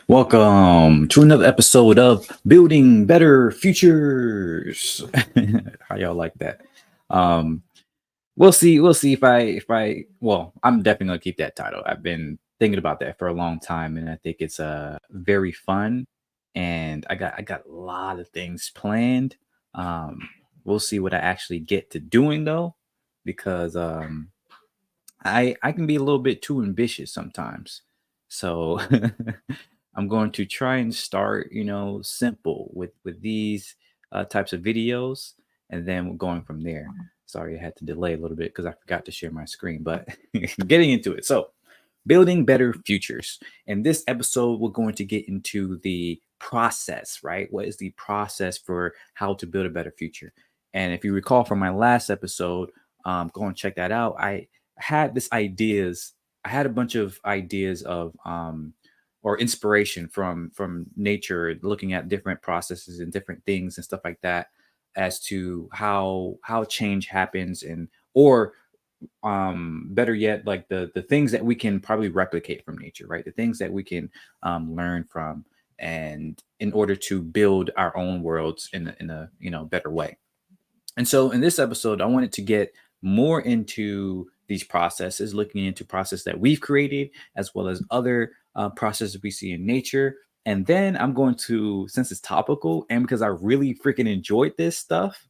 Welcome to another episode of Building Better Futures. How y'all like that? Um, we'll see if I I'm definitely gonna keep that title. I've been thinking about that for a long time, and I think it's very fun. And I got a lot of things planned. Um, we'll see what I actually get to doing though, because I can be a little bit too ambitious sometimes. So I'm going to try and start, simple with these types of videos, and then we're going from there. Sorry, I had to delay a little bit because I forgot to share my screen, but getting into it. So, building better futures. In this episode, we're going to get into the process, right? What is the process for how to build a better future? And if you recall from my last episode, go and check that out. Had this ideas. I had a bunch of ideas of or inspiration from nature, looking at different processes and different things and stuff like that, as to how change happens, and or better yet, like the things that we can probably replicate from nature, right? The things that we can learn from, and in order to build our own worlds in a better way. And so in this episode, I wanted to get more into these processes, looking into process that we've created, as well as other processes we see in nature. And then I'm going to, since it's topical and because I really freaking enjoyed this stuff,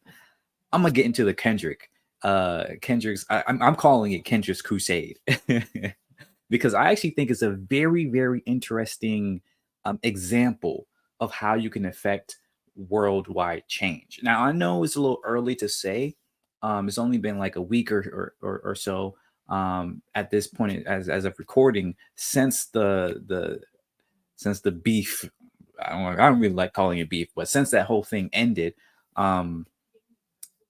I'm gonna get into the Kendrick's. I'm calling it Kendrick's Crusade because I actually think it's a very, very interesting example of how you can affect worldwide change. Now, I know it's a little early to say. It's only been like a week or so at this point, as of recording, since the beef. I don't really like calling it beef, but since that whole thing ended. Um,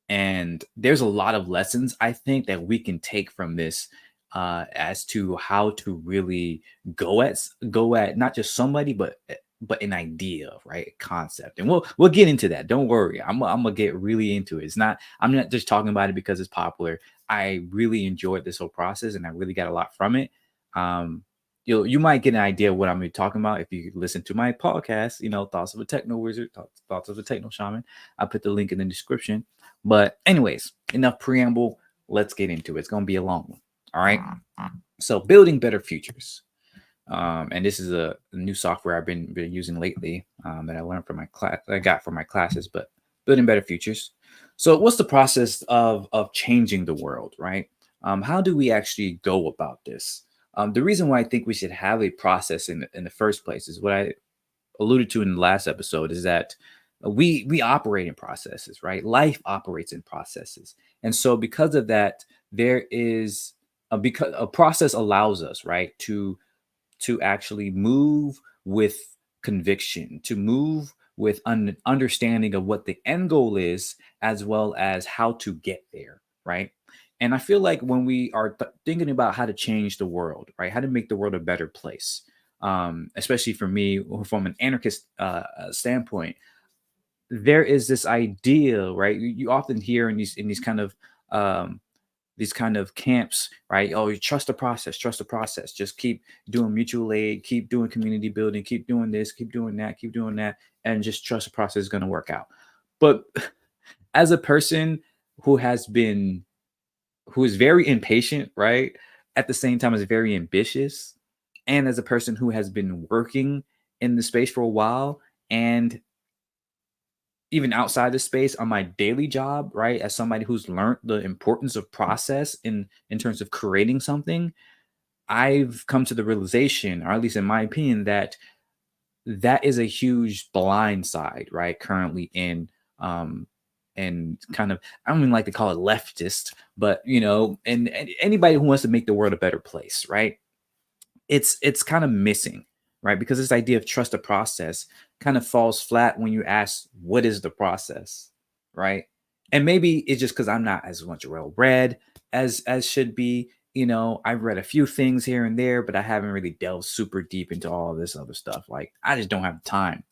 and there's a lot of lessons I think that we can take from this, as to how to really go at not just somebody, but an idea, right? Concept. And we'll get into that. Don't worry. I'm gonna get really into it. I'm not just talking about it because it's popular. I really enjoyed this whole process, and I really got a lot from it. Um, you might get an idea of what I'm gonna be talking about if you listen to my podcast, Thoughts of a Techno Wizard, Thoughts of a Techno Shaman. I put the link in the description. But anyways, enough preamble. Let's get into it. It's gonna be a long one. All right. So building better futures. And this is a new software I've been using lately, that I learned from my class. I got from my classes. But building better futures. So what's the process of changing the world, right? How do we actually go about this? The reason why I think we should have a process in the first place is what I alluded to in the last episode, is that we operate in processes, right? Life operates in processes. And so because of that, there is because a process allows us, right, to actually move with conviction, to move with understanding of what the end goal is, as well as how to get there, right? And I feel like when we are thinking about how to change the world, right, how to make the world a better place, especially for me, from an anarchist standpoint, there is this idea, right? You often hear in um, these kind of camps, right? Oh, you trust the process. Just keep doing mutual aid, keep doing community building, keep doing this, keep doing that, and just trust the process is going to work out. But as a person who has been, who is very impatient, right? At the same time, is very ambitious, and as a person who has been working in the space for a while, and even outside the space on my daily job, right? As somebody who's learned the importance of process in terms of creating something, I've come to the realization, or at least in my opinion, that that is a huge blind side, right? Currently in and kind of, I don't even like to call it leftist, but and anybody who wants to make the world a better place, right? It's kind of missing, right? Because this idea of trust the process kind of falls flat when you ask what is the process, right? And maybe it's just because I'm not as much well read as should be. I've read a few things here and there, but I haven't really delved super deep into all of this other stuff. Like, I just don't have the time,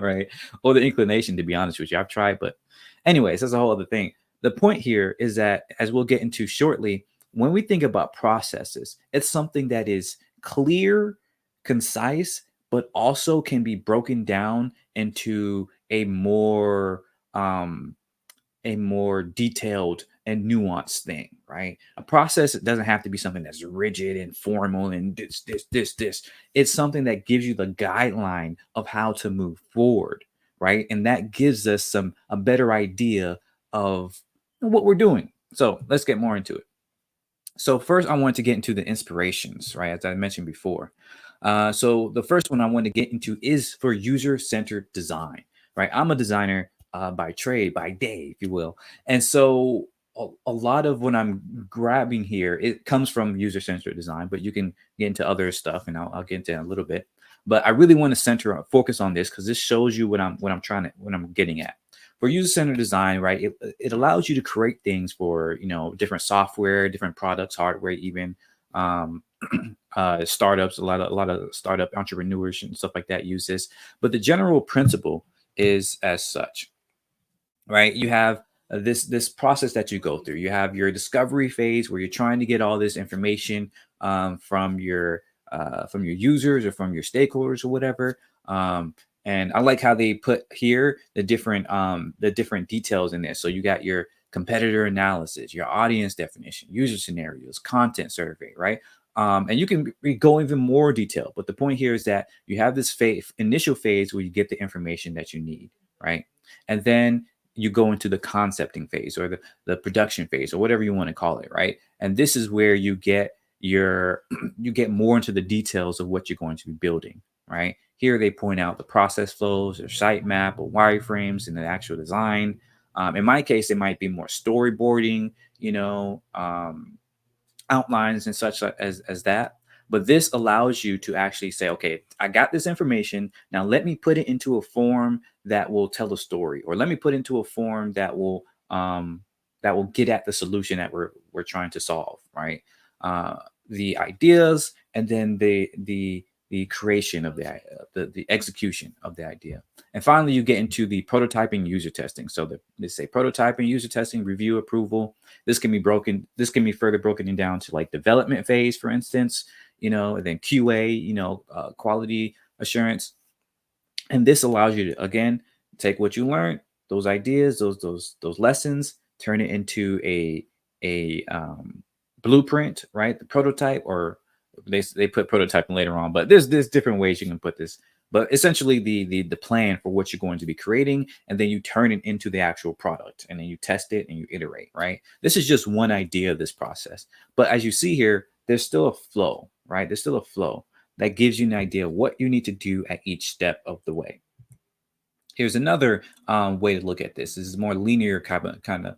right? Or the inclination, to be honest with you. I've tried, but anyways, that's a whole other thing. The point here is that, as we'll get into shortly, when we think about processes, it's something that is clear, concise, but also can be broken down into um, a more detailed and nuanced thing, right? A process, it doesn't have to be something that's rigid and formal and this. It's something that gives you the guideline of how to move forward, right? And that gives us a better idea of what we're doing. So let's get more into it. So first, I wanted to get into the inspirations, right? As I mentioned before. So the first one I want to get into is for user-centered design, right? I'm a designer by trade, by day, if you will, and so a lot of what I'm grabbing here it comes from user-centered design, but you can get into other stuff, and I'll get into that in a little bit. But I really want to focus on this because this shows you what I'm getting at for user-centered design, right? It allows you to create things for different software, different products, hardware, even um, startups. A lot of startup entrepreneurs and stuff like that use this. But the general principle is as such, right? You have this process that you go through. You have your discovery phase where you're trying to get all this information from your users or from your stakeholders or whatever. Um, and I like how they put here the different details in there. So you got your competitor analysis, your audience definition, user scenarios, content survey, right? And you can go even more detail. But the point here is that you have this initial phase where you get the information that you need, right? And then you go into the concepting phase or the production phase or whatever you want to call it, right? And this is where you get your you get more into the details of what you're going to be building, right? Here they point out the process flows, their sitemap or wireframes, and the actual design. In my case, it might be more storyboarding, outlines and such as that. But this allows you to actually say, okay, I got this information. Now let me put it into a form that will tell a story, or let me put it into a form that will get at the solution that we're trying to solve, right? Uh, the ideas and then the creation of the execution of the idea. And finally, you get into the prototyping user testing. So they say prototyping, user testing, review, approval. This can be further broken down to like development phase, for instance, and then QA, quality assurance. And this allows you to again take what you learned, those ideas, those lessons, turn it into a blueprint, right? The prototype, or they put prototyping later on, but there's different ways you can put this. But essentially, the plan for what you're going to be creating, and then you turn it into the actual product, and then you test it and you iterate, right? This is just one idea of this process, but as you see here, there's still a flow, right? There's still a flow that gives you an idea of what you need to do at each step of the way. Here's another way to look at this. This is more linear kind of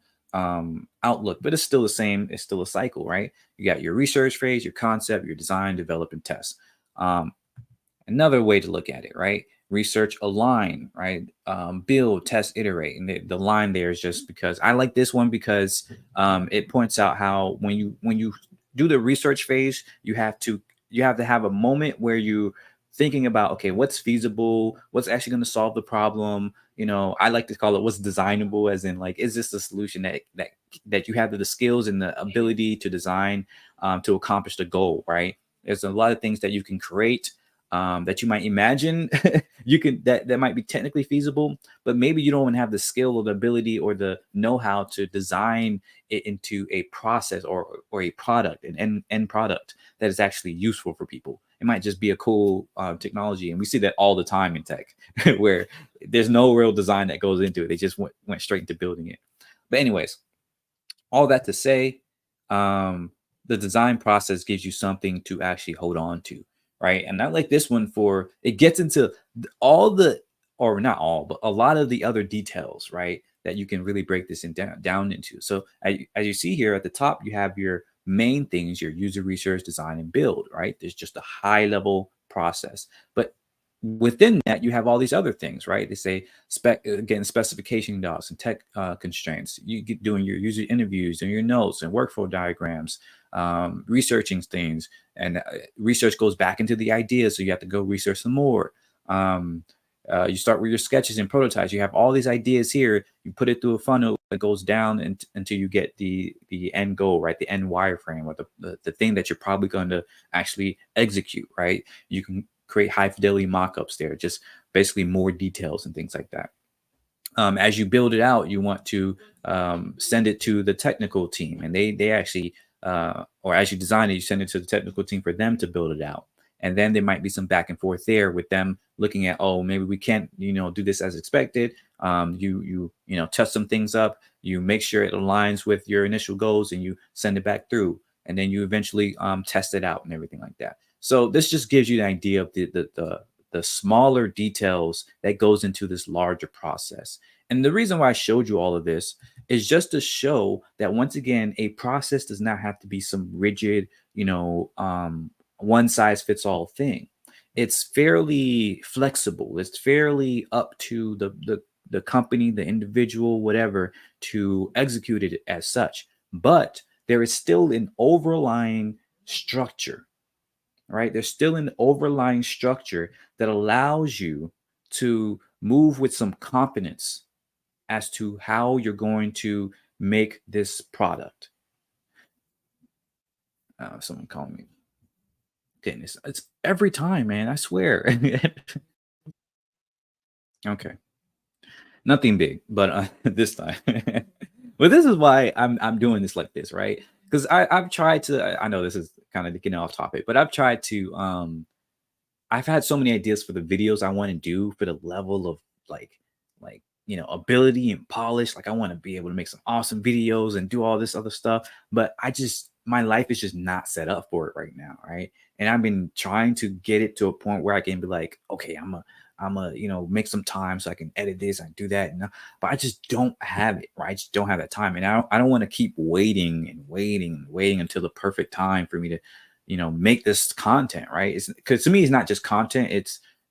outlook, but it's still the same. It's still a cycle, right? You got your research phase, your concept, your design, develop, and test. Um, Another way to look at it, right? Research, align, right? Build, test, iterate. And the line there is just because I like this one because it points out how when you do the research phase, you have to have a moment where you thinking about, okay, what's feasible, what's actually going to solve the problem. I like to call it what's designable, as in like, is this the solution that you have the skills and the ability to design to accomplish the goal, right? There's a lot of things that you can create that you might imagine that might be technically feasible, but maybe you don't have the skill or the ability or the know-how to design it into a process or a product, an end product that is actually useful for people. It might just be a cool technology, and we see that all the time in tech, where there's no real design that goes into it. They just went straight into building it. But anyways, all that to say, um, the design process gives you something to actually hold on to, right? And I like this one for it gets into all the, or not all, but a lot of the other details, right? That you can really break this down into. So as you see here at the top, you have your main things, your user research, design, and build, right? There's just a high level process. But within that, you have all these other things, right? They say again, specification docs and tech constraints. You get doing your user interviews and your notes and workflow diagrams, researching things, and research goes back into the ideas, so you have to go research some more. Um, you start with your sketches and prototypes. You have all these ideas here. You put it through a funnel that goes down until you get the end goal, right? The end wireframe, or the thing that you're probably going to actually execute, right? You can create high fidelity mock-ups there, just basically more details and things like that. As you build it out, you want to send it to the technical team, and they actually, or as you design it, you send it to the technical team for them to build it out. And then there might be some back and forth there with them looking at, oh, maybe we can't, do this as expected. You test some things up, you make sure it aligns with your initial goals, and you send it back through, and then you eventually test it out and everything like that. So this just gives you an idea of the smaller details that goes into this larger process. And the reason why I showed you all of this is just to show that once again, a process does not have to be some rigid, one size fits all thing. It's fairly flexible. It's fairly up to the company, the individual, whatever, to execute it as such. But there is still an overlying structure, right? There's still an overlying structure that allows you to move with some confidence as to how you're going to make this product. Someone calling me. Goodness, it's every time, man. I swear. Okay, nothing big, but this time. But this is why I'm doing this like this, right? Because I've tried to. I know this is kind of getting off topic, but I've tried to I've had so many ideas for the videos I want to do for the level of like ability and polish. Like I want to be able to make some awesome videos and do all this other stuff. But I just my life is just not set up for it right now, right? And I've been trying to get it to a point where I can be like, okay, I'm a make some time so I can edit this and do that. And but I just don't have it, right? I just don't have that time. And I don't want to keep waiting and waiting and waiting until the perfect time for me to make this content, right? It's because to me it's not just content,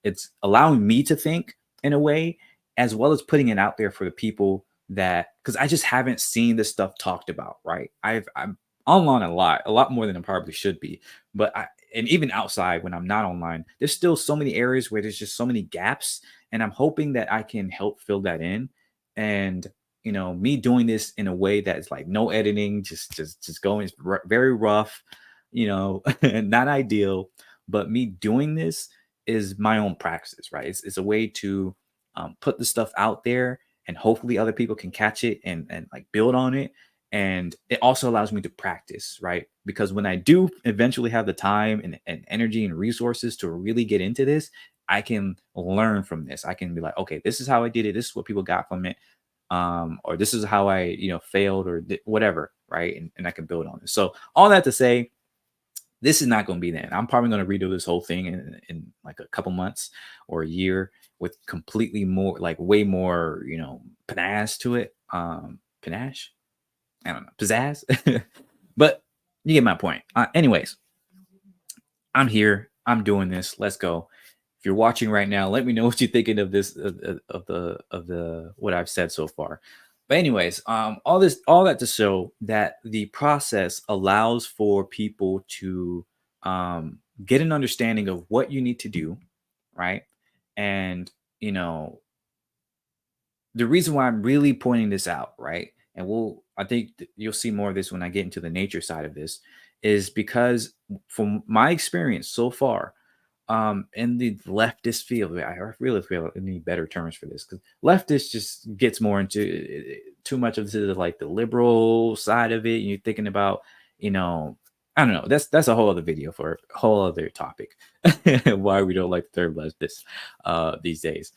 it's allowing me to think in a way, as well as putting it out there for the people that, because I just haven't seen this stuff talked about, right? I'm online a lot more than I probably should be. But and even outside when I'm not online, there's still so many areas where there's just so many gaps. And I'm hoping that I can help fill that in. And me doing this in a way that's like no editing, just going very rough, not ideal. But me doing this is my own practice, right? It's a way to put the stuff out there, and hopefully other people can catch it and like build on it. And it also allows me to practice, right? Because when I do eventually have the time and energy and resources to really get into this, I can learn from this. I can be like, okay, this is how I did it. This is what people got from it. Or this is how I, failed or whatever, right? And I can build on it. So all that to say, this is not going to be that. I'm probably going to redo this whole thing in like a couple months or a year with completely more, like way more, panache to it. Panache? I don't know, pizzazz. But you get my point. Anyways, I'm here. I'm doing this. Let's go. If you're watching right now, let me know what you're thinking of this of the what I've said so far. But anyways, all that to show that the process allows for people to get an understanding of what you need to do, right? And you know the reason why I'm really pointing this out, right? And I think you'll see more of this when I get into the nature side of this, is because from my experience so far, in the leftist field, I really feel I need better terms for this, because leftist just gets more into too much of this, like the liberal side of it. You're thinking about, you know, I don't know. That's a whole other video for a whole other topic. Why we don't like the term leftist these days.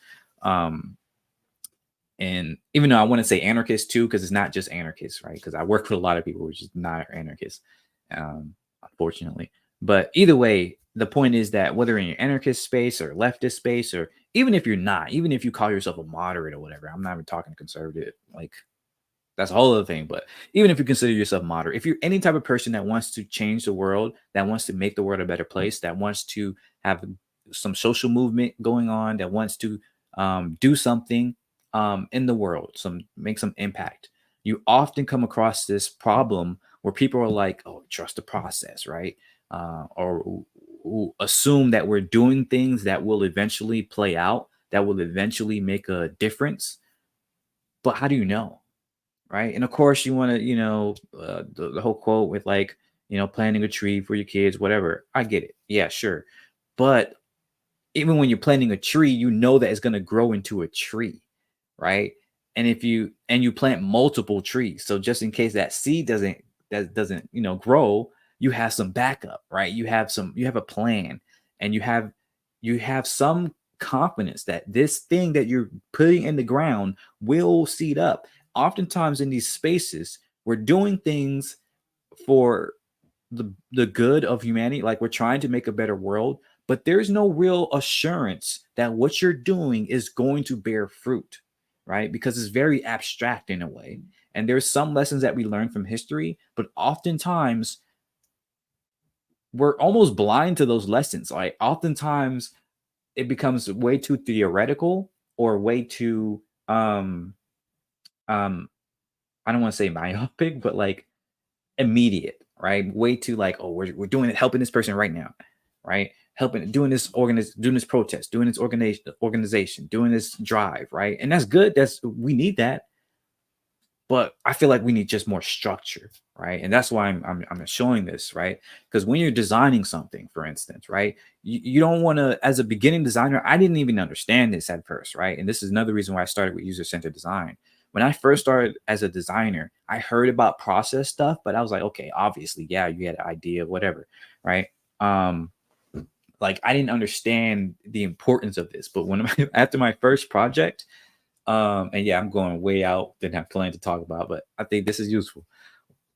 And even though I want to say anarchist too, because it's not just anarchists, right? Because I work with a lot of people which is not anarchists, unfortunately. But either way, the point is that whether in your anarchist space or leftist space, or even if you're not, even if you call yourself a moderate or whatever, I'm not even talking conservative, like that's a whole other thing. But even if you consider yourself moderate, if you're any type of person that wants to change the world, that wants to make the world a better place, that wants to have some social movement going on, that wants to do something in the world, make some impact, you often come across this problem where people are like, "Oh, trust the process," right? Or who assume that we're doing things that will eventually play out, that will eventually make a difference. But how do you know? Right? And of course, you want to, the whole quote with like, planting a tree for your kids, whatever. I get it. Yeah, sure. But even when you're planting a tree, you know that it's going to grow into a tree, right? And if you plant multiple trees, so just in case that seed doesn't grow, you have some backup, right? You have a plan, and you have some confidence that this thing that you're putting in the ground will seed up. Oftentimes in these spaces, we're doing things for the good of humanity, like we're trying to make a better world, but there's no real assurance that what you're doing is going to bear fruit, right? Because it's very abstract in a way. And there's some lessons that we learn from history, but oftentimes we're almost blind to those lessons. Like oftentimes it becomes way too theoretical, or way too um I don't want to say myopic, but like immediate, right? Way too like, oh, we're doing it, helping this person right now, right? Helping, doing this protest, doing this organization, doing this drive, right? And that's good. We need that, but I feel like we need just more structure, right? And that's why I'm showing this, right? Because when you're designing something, for instance, right, you don't want to, as a beginning designer, I didn't even understand this at first, right? And this is another reason why I started with user-centered design. When I first started as a designer, I heard about process stuff, but I was like, okay, obviously, yeah, you had an idea, whatever, right? Um, like I didn't understand the importance of this. But after my first project, and yeah, I'm going way out than I planned to talk about, but I think this is useful.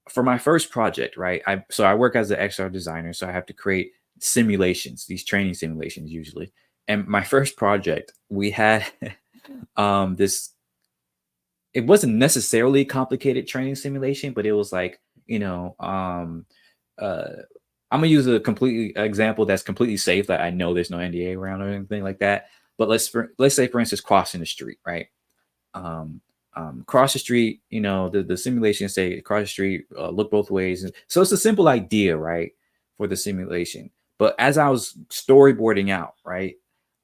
For my first project, right? I work as an XR designer, so I have to create simulations, these training simulations usually. And my first project, we had this, it wasn't necessarily a complicated training simulation, but it was like, uh I'm gonna use a completely example that's completely safe, that I know there's no NDA around or anything like that. But let's say, for instance, crossing the street, right? um, Cross the street, the simulation say cross the street, look both ways. And so it's a simple idea, right, for the simulation. But as I was storyboarding out, right,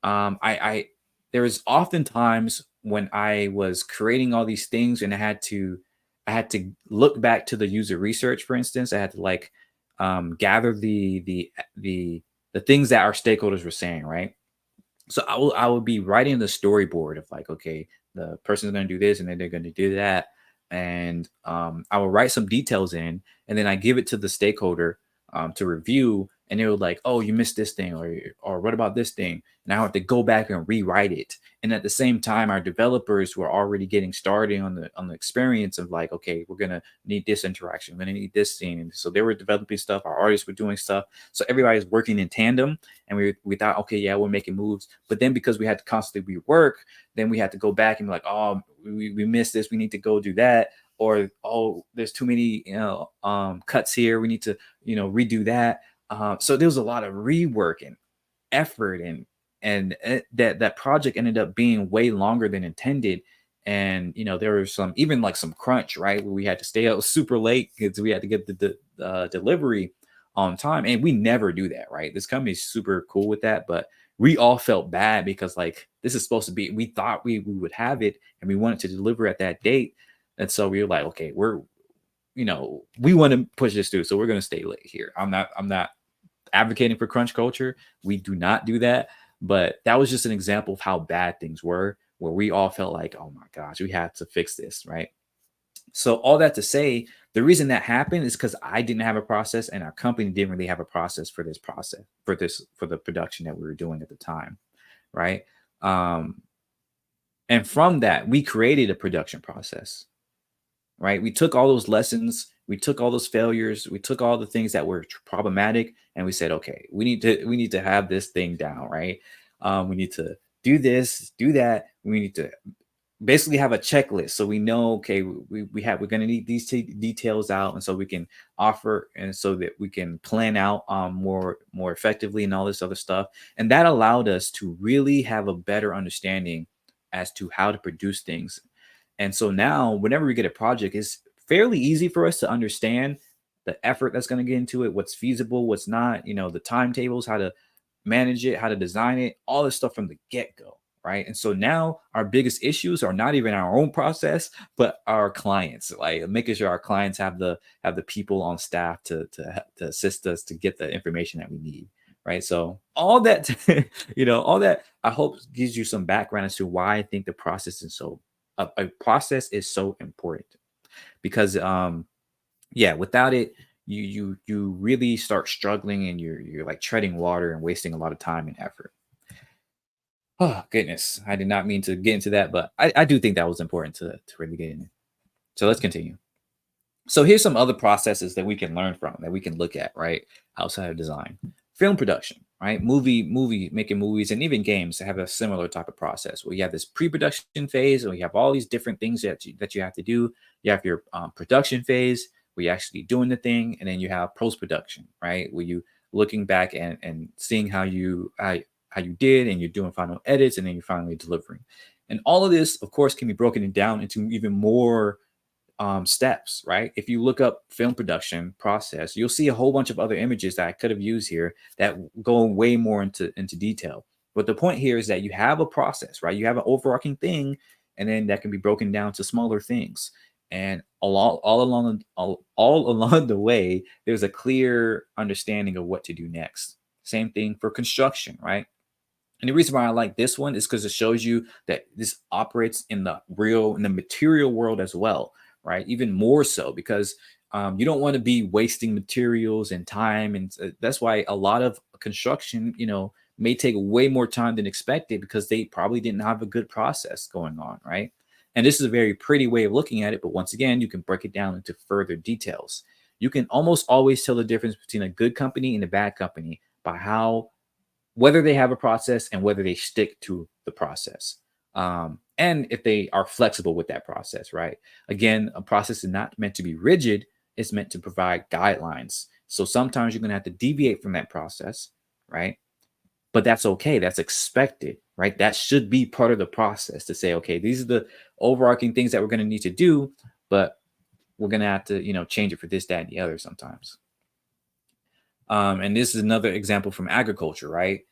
I there was often times when I was creating all these things, and I had to look back to the user research. For instance, I had to like gather the things that our stakeholders were saying, right? So I will be writing the storyboard of like, okay, the person's going to do this, and then they're going to do that, and I will write some details in, and then I give it to the stakeholder to review, and they were like, oh, you missed this thing, or what about this thing, and I have to go back and rewrite it. And at the same time, our developers were already getting started on the experience of like, okay, we're gonna need this interaction, we're gonna need this scene, and so they were developing stuff, our artists were doing stuff, so everybody's working in tandem. And we thought, okay, yeah, we're making moves. But then because we had to constantly rework, then we had to go back and be like, oh, we missed this, we need to go do that. Or, oh, there's too many cuts here, we need to redo that. So there was a lot of rework and effort, and that project ended up being way longer than intended. And there was some, even like some crunch, right, where we had to stay out super late because we had to get the delivery on time. And we never do that, right? This company is super cool with that, but we all felt bad because like this is supposed to be, we thought we would have it, and we wanted to deliver at that date. And so we were like, okay, we want to push this through, so we're going to stay late here. I'm not advocating for crunch culture. We do not do that. But that was just an example of how bad things were, where we all felt like, oh my gosh, we had to fix this, right? So all that to say, the reason that happened is because I didn't have a process, and our company didn't really have a process for the production that we were doing at the time, right? Um, and from that, we created a production process, right? We took all those lessons, we took all those failures, we took all the things that were problematic, and we said, okay, we need to have this thing down, right? We need to do this, do that. We need to basically have a checklist, so we know, okay, we're going to need these details out, and so we can offer, and so that we can plan out more effectively, and all this other stuff. And that allowed us to really have a better understanding as to how to produce things. And so now, whenever we get a project, it's fairly easy for us to understand the effort that's going to get into it, what's feasible, what's not, the timetables, how to manage it, how to design it, all this stuff from the get go. Right. And so now our biggest issues are not even our own process, but our clients, like making sure our clients have the people on staff to assist us to get the information that we need. right? So all that, all that I hope gives you some background as to why I think the process is so a process is so important because yeah, without it, you really start struggling and you're like treading water and wasting a lot of time and effort. Oh goodness, I did not mean to get into that, but I do think that was important to really get in. So let's continue. So here's some other processes that we can learn from, that we can look at, right? Outside of design. Film production, right? Movie making movies and even games have a similar type of process where you have this pre-production phase and we have all these different things that you have to do. You have your production phase where you're actually doing the thing, and then you have post-production, right? Where you looking back and seeing how you did, and you're doing final edits, and then you're finally delivering. And all of this, of course, can be broken down into even more steps, right? If you look up film production process, you'll see a whole bunch of other images that I could have used here that go way more into detail. But the point here is that you have a process, right? You have an overarching thing, and then that can be broken down to smaller things. And all along the way, there's a clear understanding of what to do next. Same thing for construction, right? And the reason why I like this one is because it shows you that this operates in the material world as well, right? Even more so because you don't want to be wasting materials and time, and that's why a lot of construction, may take way more time than expected because they probably didn't have a good process going on, right? And this is a very pretty way of looking at it, but once again, you can break it down into further details. You can almost always tell the difference between a good company and a bad company by how whether they have a process and whether they stick to the process. And if they are flexible with that process, right? Again, a process is not meant to be rigid, it's meant to provide guidelines. So sometimes you're going to have to deviate from that process, right? But that's okay. That's expected, right? That should be part of the process to say, okay, these are the overarching things that we're going to need to do, but we're going to have to, change it for this, that, and the other sometimes. And this is another example from agriculture, right?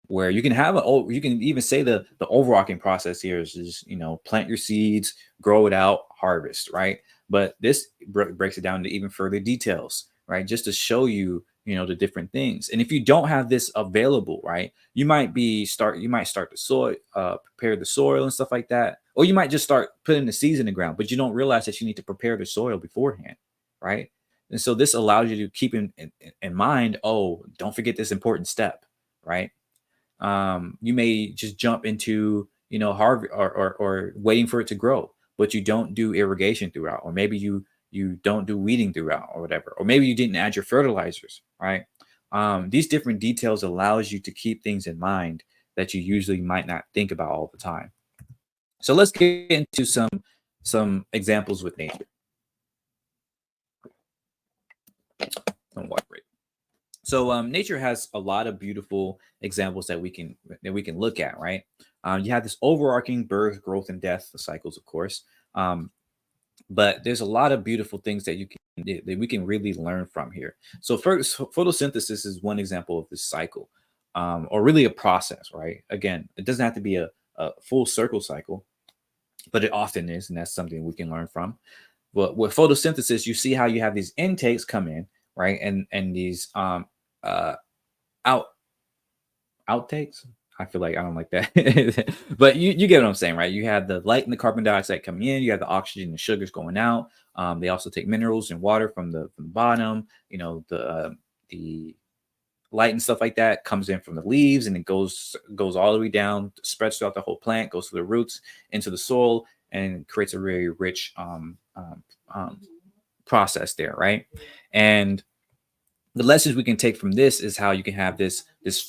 Where you can have you can even say the overarching process here is just plant your seeds, grow it out, harvest, right? But this breaks it down to even further details, right? Just to show you the different things. And if you don't have this available, right, you might start the soil, prepare the soil and stuff like that, or you might just start putting the seeds in the ground, but you don't realize that you need to prepare the soil beforehand, right? And so this allows you to keep in mind, oh, don't forget this important step, right? You may just jump into, harvest or waiting for it to grow, but you don't do irrigation throughout, or maybe you don't do weeding throughout or whatever, or maybe you didn't add your fertilizers, right? These different details allows you to keep things in mind that you usually might not think about all the time. So let's get into some examples with nature. Some water break. So nature has a lot of beautiful examples that we can look at, right? You have this overarching birth, growth, and death cycles, of course, but there's a lot of beautiful things that we can really learn from here. So first, photosynthesis is one example of this cycle, or really a process, right? Again, it doesn't have to be a full circle cycle, but it often is, and that's something we can learn from. But with photosynthesis, you see how you have these intakes come in, right, and these uh, out outtakes. I feel like I don't like that, but you get what I'm saying, right? You have the light and the carbon dioxide coming in. You have the oxygen and sugars going out. They also take minerals and water from the bottom. The light and stuff like that comes in from the leaves, and it goes all the way down, spreads throughout the whole plant, goes to the roots, into the soil, and creates a very rich process there, right? And the lessons we can take from this is how you can have this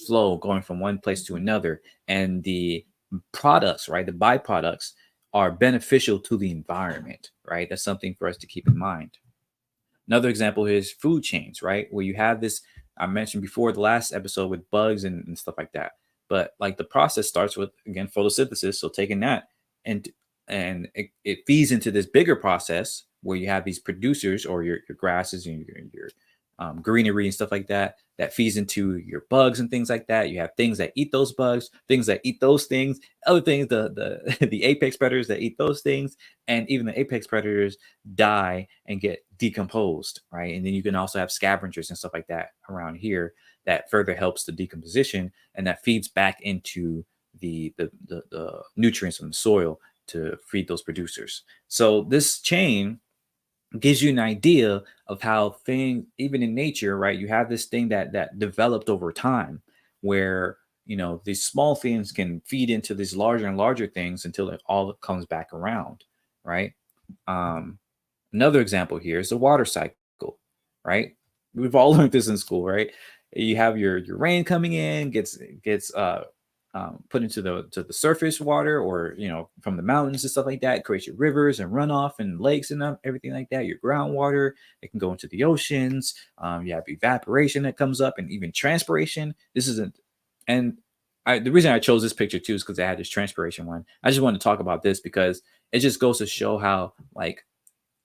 flow going from one place to another, and the products, right, the byproducts are beneficial to the environment, right? That's something for us to keep in mind. Another example is food chains, right, where you have this, I mentioned before the last episode, with bugs and stuff like that. But like the process starts with, again, photosynthesis, so taking that and it feeds into this bigger process where you have these producers, or your grasses and your greenery and stuff like that, that feeds into your bugs and things like that. You have things that eat those bugs, things that eat those things, other things, the the apex predators that eat those things, and even the apex predators die and get decomposed, right? And then you can also have scavengers and stuff like that around here that further helps the decomposition, and that feeds back into the nutrients from the soil to feed those producers. So this chain gives you an idea of how things, even in nature, right? You have this thing that developed over time, where these small things can feed into these larger and larger things until it all comes back around, right? Um, Another example here is the water cycle, right? We've all learned this in school, right? You have your rain coming in, gets put into the surface water, or from the mountains and stuff like that. It creates your rivers and runoff and lakes and everything like that. Your groundwater, it can go into the oceans. You have evaporation that comes up, and even transpiration. This isn't, and the reason I chose this picture too is because I had this transpiration one. I just wanted to talk about this because it just goes to show how, like,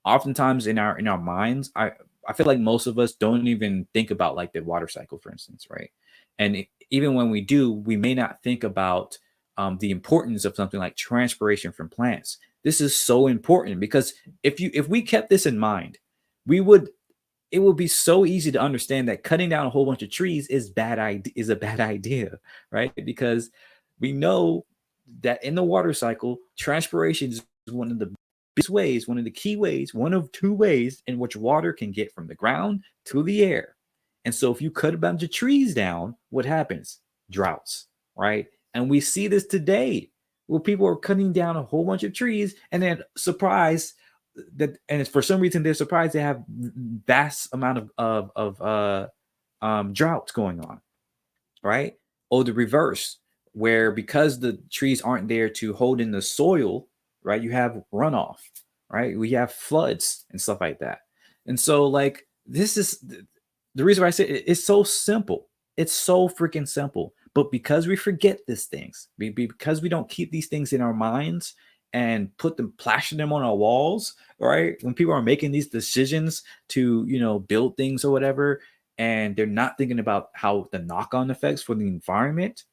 oftentimes in our minds, I feel like most of us don't even think about, like, the water cycle, for instance, right? And even when we do, we may not think about the importance of something like transpiration from plants. This is so important because if we kept this in mind, we would it would be so easy to understand that cutting down a whole bunch of trees is a bad idea, right? Because we know that in the water cycle, transpiration is one of the biggest ways, one of the key ways, one of two ways in which water can get from the ground to the air. And so if you cut a bunch of trees down, what happens? Droughts, right? And we see this today where people are cutting down a whole bunch of trees, and then surprise, that, and for some reason they're surprised they have vast amount of droughts going on, right? Or the reverse, where because the trees aren't there to hold in the soil, right, you have runoff, right? We have floods and stuff like that. And so, like, this is the reason why I say it's so simple. It's so freaking simple. But because we forget these things, because we don't keep these things in our minds and put them, plaster them on our walls, right? When people are making these decisions to, build things or whatever, and they're not thinking about how the knock-on effects for the environment,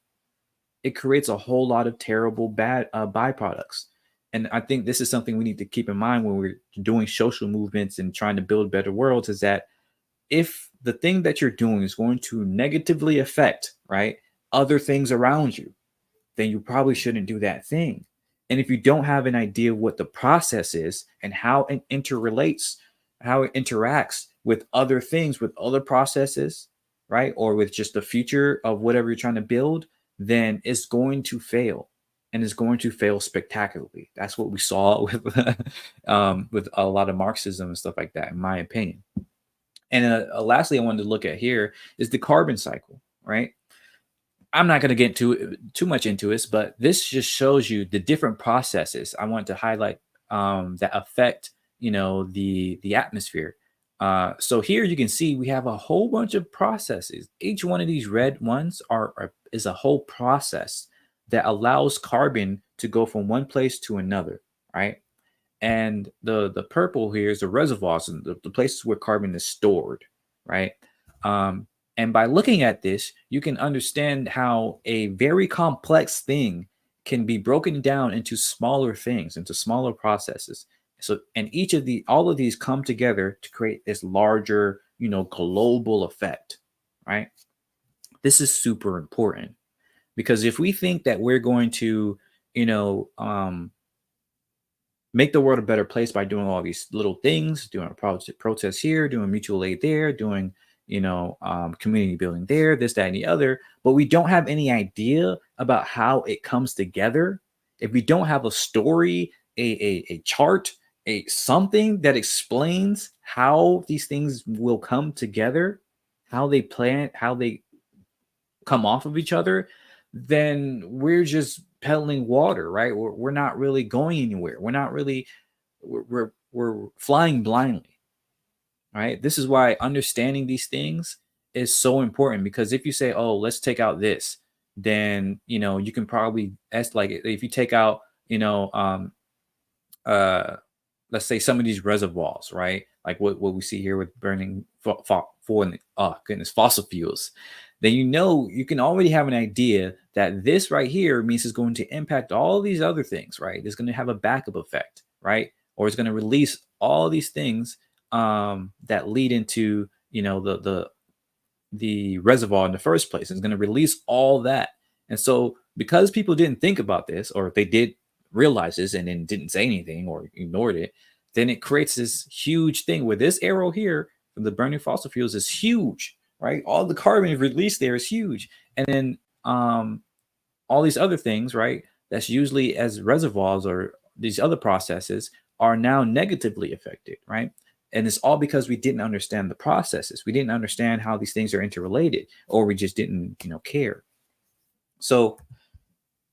it creates a whole lot of terrible bad byproducts. And I think this is something we need to keep in mind when we're doing social movements and trying to build better worlds, is that if the thing that you're doing is going to negatively affect, right, other things around you, then you probably shouldn't do that thing. And if you don't have an idea what the process is and how it interrelates, how it interacts with other things, with other processes, right, or with just the future of whatever you're trying to build, then it's going to fail, and it's going to fail spectacularly. That's what we saw with a lot of Marxism and stuff like that, in my opinion. And lastly, I wanted to look at here is the carbon cycle, right? I'm not going to get too much into this, but this just shows you the different processes I want to highlight that affect, the atmosphere. So here you can see we have a whole bunch of processes. Each one of these red ones is a whole process that allows carbon to go from one place to another, right? And the purple here is the reservoirs and the places where carbon is stored, right? Um, and by looking at this, you can understand how a very complex thing can be broken down into smaller things, into smaller processes. So, and all of these come together to create this larger, global effect, right? This is super important because if we think that we're going to, you know, make the world a better place by doing all these little things, doing a protest here, doing mutual aid there, doing community building there, this, that, and the other, but we don't have any idea about how it comes together. If we don't have a story, a chart, a something that explains how these things will come together, how they plan, how they come off of each other, then we're just peddling water, right? We're not really going anywhere. We're not really we're flying blindly, right? This is why understanding these things is so important, because if you say, oh, let's take out this, then you can probably, that's like, if you take out uh let's say some of these reservoirs, right, like what we see here with burning fossil fuels, then you can already have an idea that this right here means it's going to impact all these other things, right? It's going to have a backup effect, right? Or it's going to release all these things that lead into the the reservoir in the first place. It's going to release all that. And so because people didn't think about this, or they did realize this and then didn't say anything or ignored it, then it creates this huge thing where this arrow here from the burning fossil fuels is huge, right? All the carbon released there is huge. And then all these other things, right? That's usually as reservoirs or these other processes are now negatively affected, right? And it's all because we didn't understand the processes. We didn't understand how these things are interrelated, or we just didn't, care. So,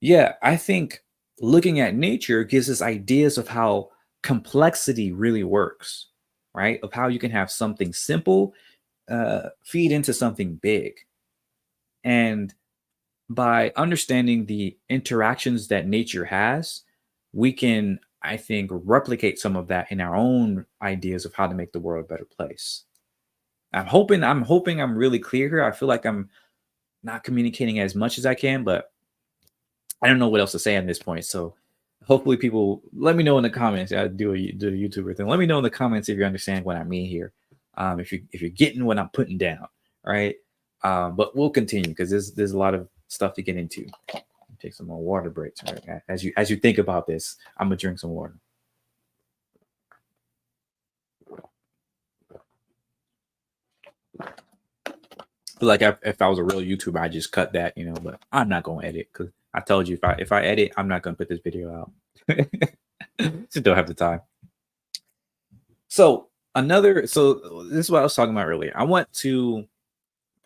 yeah, I think looking at nature gives us ideas of how complexity really works, right? Of how you can have something simple feed into something big. And by understanding the interactions that nature has, we can, I think, replicate some of that in our own ideas of how to make the world a better place. I'm hoping I'm really clear here. I feel like I'm not communicating as much as I can, but I don't know what else to say at this point. So hopefully people let me know in the comments. I do a YouTuber thing. Let me know in the comments if you understand what I mean here. If you're getting what I'm putting down, right? But we'll continue because there's a lot of stuff to get into. Take some more water breaks, right? As you think about this, I'm gonna drink some water. Feel like if I was a real YouTuber, I just cut that, But I'm not gonna edit because I told you if I edit, I'm not gonna put this video out. Just don't have the time. So this is what I was talking about earlier. I want to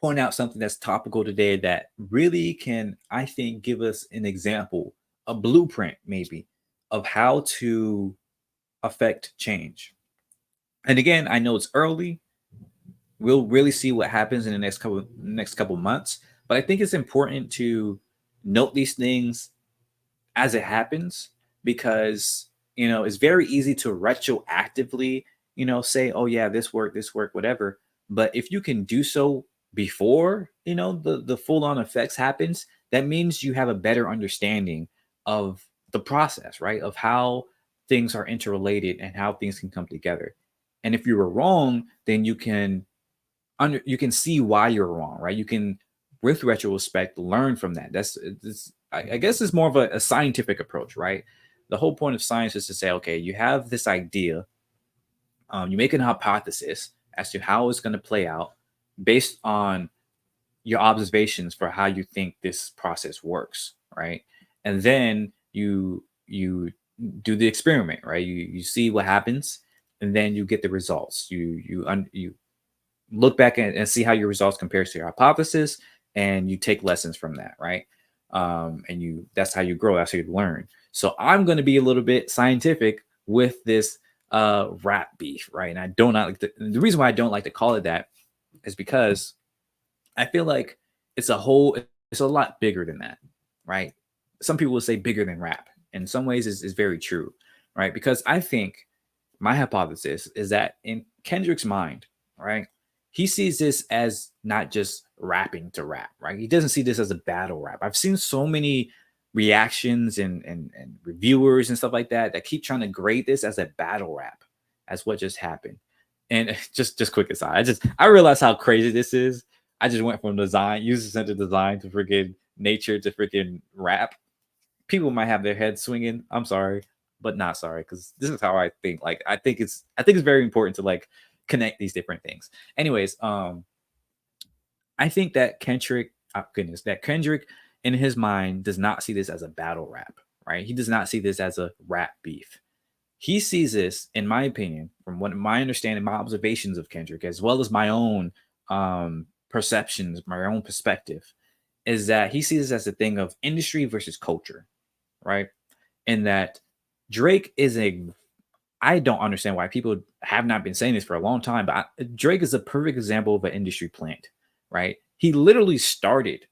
point out something that's topical today that really can, I think, give us an example, a blueprint maybe, of how to affect change. And again, I know it's early. We'll really see what happens in the next couple months, but I think it's important to note these things as it happens because it's very easy to retroactively say, oh yeah, this worked, whatever. But if you can do so before the full-on effects happens, that means you have a better understanding of the process, right? Of how things are interrelated and how things can come together. And if you were wrong, then you can see why you're wrong, right? You can, with retrospect, learn from that. I guess it's more of a scientific approach, right? The whole point of science is to say, okay, you have this idea, you make an hypothesis as to how it's going to play out based on your observations for how you think this process works, right? And then you do the experiment, right? You see what happens, and then you get the results. You look back and see how your results compares to your hypothesis, and you take lessons from that, right? And that's how you grow, that's how you learn. So I'm going to be a little bit scientific with this rap beef, right? And I don't not like the reason why I don't like to call it that is because I feel like it's a lot bigger than that, right? Some people will say bigger than rap. In some ways is very true, right? Because I think my hypothesis is that in Kendrick's mind, right, he sees this as not just rapping to rap, right? He doesn't see this as a battle rap. I've seen so many reactions and reviewers and stuff like that keep trying to grade this as a battle rap, as what just happened. And just quick aside, I realize how crazy this is. I just went from user centered design to freaking nature to freaking rap. People might have their heads swinging. I'm sorry, but not sorry because this is how I think. Like I think it's very important to like connect these different things. Anyways, I think that Kendrick in his mind does not see this as a battle rap, right? He does not see this as a rap beef. He sees this, in my opinion, from what my understanding, my observations of Kendrick, as well as my own perceptions, my own perspective, is that he sees this as a thing of industry versus culture, right? And that Drake is I don't understand why people have not been saying this for a long time, but Drake is a perfect example of an industry plant, right? He literally started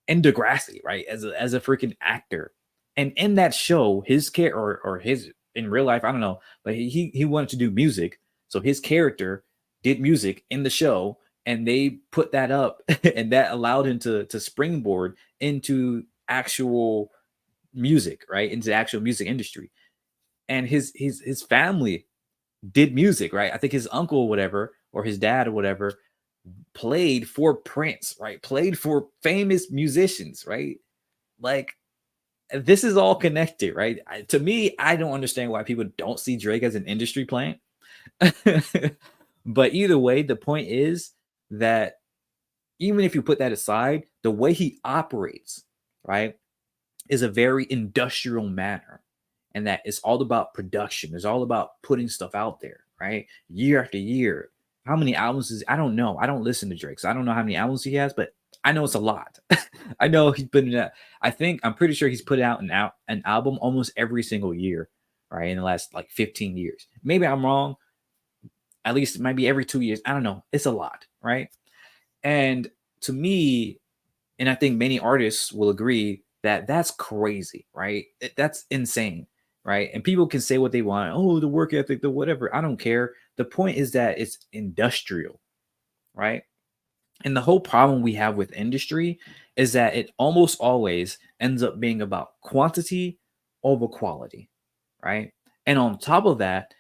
in Degrassi, right, as a freaking actor, and in that show, his character or his in real life, I don't know, but he wanted to do music, so his character did music in the show, and they put that up, and that allowed him to springboard into actual music, right, into the actual music industry, and his family did music, right? I think his uncle or whatever, or his dad or whatever, played for Prince, right? Played for famous musicians, right? Like this is all connected, right? To me, I don't understand why people don't see Drake as an industry plant. But either way, the point is that even if you put that aside, the way he operates, right, is a very industrial manner. And that it's all about production. It's all about putting stuff out there, right? Year after year. How many albums is I don't know. I don't listen to Drake, so I don't know how many albums he has, but I know it's a lot. I know he's putting out. I'm pretty sure he's put out an album almost every single year, right? In the last like 15 years. Maybe I'm wrong. At least maybe every 2 years. I don't know. It's a lot, right? And to me, and I think many artists will agree that that's crazy, right? That's insane, right? And people can say what they want. Oh, the work ethic, the whatever. I don't care. The point is that it's industrial, right? And the whole problem we have with industry is that it almost always ends up being about quantity over quality, right? And on top of that,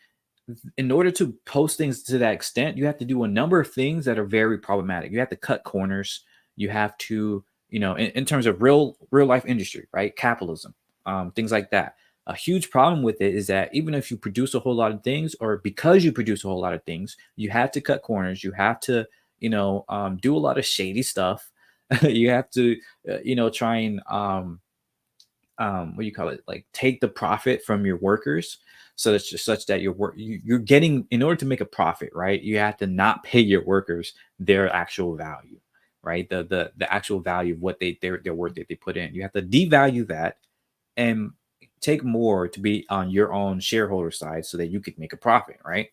in order to post things to that extent, you have to do a number of things that are very problematic. You have to cut corners. You have to, in terms of real life industry, right? Capitalism, things like that. A huge problem with it is that even if you produce a whole lot of things, or because you produce a whole lot of things, you have to cut corners. You have to, do a lot of shady stuff. You have to, try and what do you call it, like take the profit from your workers, so that's just such that you're getting, in order to make a profit, right, you have to not pay your workers their actual value, right, the actual value of what their work that they put in. You have to devalue that and take more to be on your own shareholder side so that you could make a profit, right?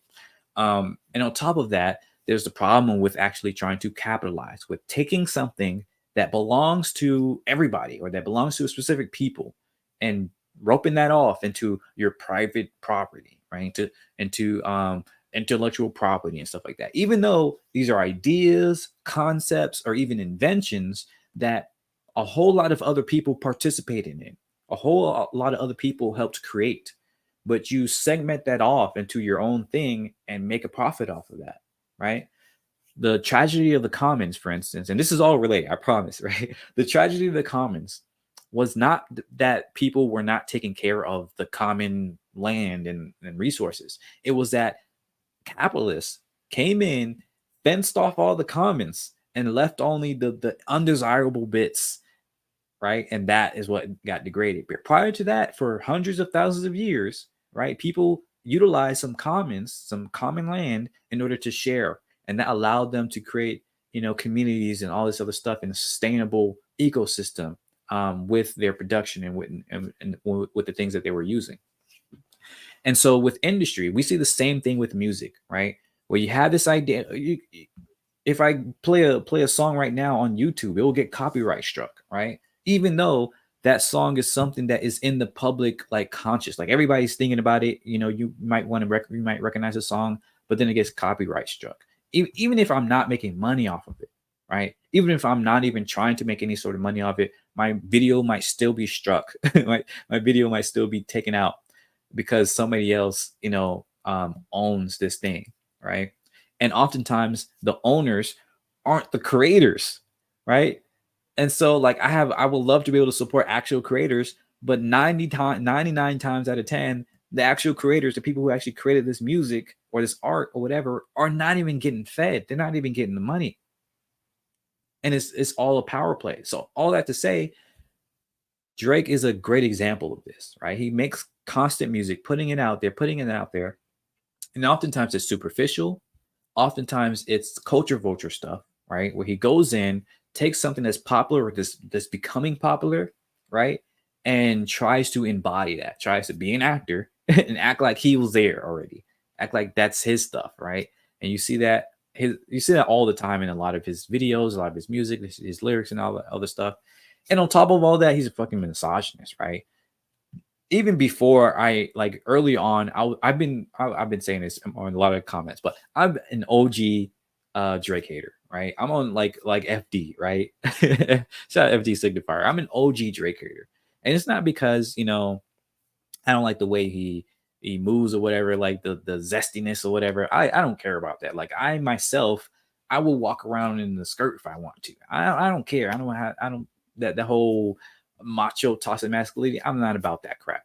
And on top of that, there's the problem with actually trying to capitalize with taking something that belongs to everybody or that belongs to a specific people and roping that off into your private property, right? Into intellectual property and stuff like that. Even though these are ideas, concepts, or even inventions that a whole lot of other people participated in, a whole lot of other people helped create, but you segment that off into your own thing and make a profit off of that, right? The tragedy of the commons, for instance, and this is all related, I promise, right? The tragedy of the commons was not that people were not taking care of the common land and resources. It was that capitalists came in, fenced off all the commons, and left only the undesirable bits, right? And that is what got degraded. But prior to that, for hundreds of thousands of years, right, people utilized some commons, some common land in order to share. And that allowed them to create, communities and all this other stuff in a sustainable ecosystem, with their production and with the things that they were using. And so with industry, we see the same thing with music, right? Where you have this idea, if I play a song right now on YouTube, it will get copyright struck, right? Even though that song is something that is in the public like conscious, like everybody's thinking about it. You might you might recognize a song, but then it gets copyright struck. Even if I'm not making money off of it, right? Even if I'm not even trying to make any sort of money off it, my video might still be struck. My video might still be taken out because somebody else, owns this thing, right? And oftentimes the owners aren't the creators, right? And so like I would love to be able to support actual creators, but 99 times out of 10, the actual creators, the people who actually created this music or this art or whatever, are not even getting fed. They're not even getting the money. And it's all a power play. So all that to say, Drake is a great example of this, right? He makes constant music, putting it out there. And oftentimes it's superficial. Oftentimes it's culture vulture stuff, right? Where he goes in, takes something that's popular or that's becoming popular, right? And tries to embody that, tries to be an actor and act like he was there already. Act like that's his stuff, right? And you see that all the time in a lot of his videos, a lot of his music, his lyrics, and all that other stuff. And on top of all that, he's a fucking misogynist, right? Even before I like early on, I've been saying this on a lot of comments, but I'm an OG Drake hater, right? I'm on like FD, right? Shout out FD Signifier. I'm an OG Drake hater, and it's not because I don't like the way he moves or whatever, like the zestiness or whatever. I don't care about that. Like I myself, I will walk around in the skirt if I want to. I don't care. I don't have I don't that the whole macho toxic masculinity. I'm not about that crap.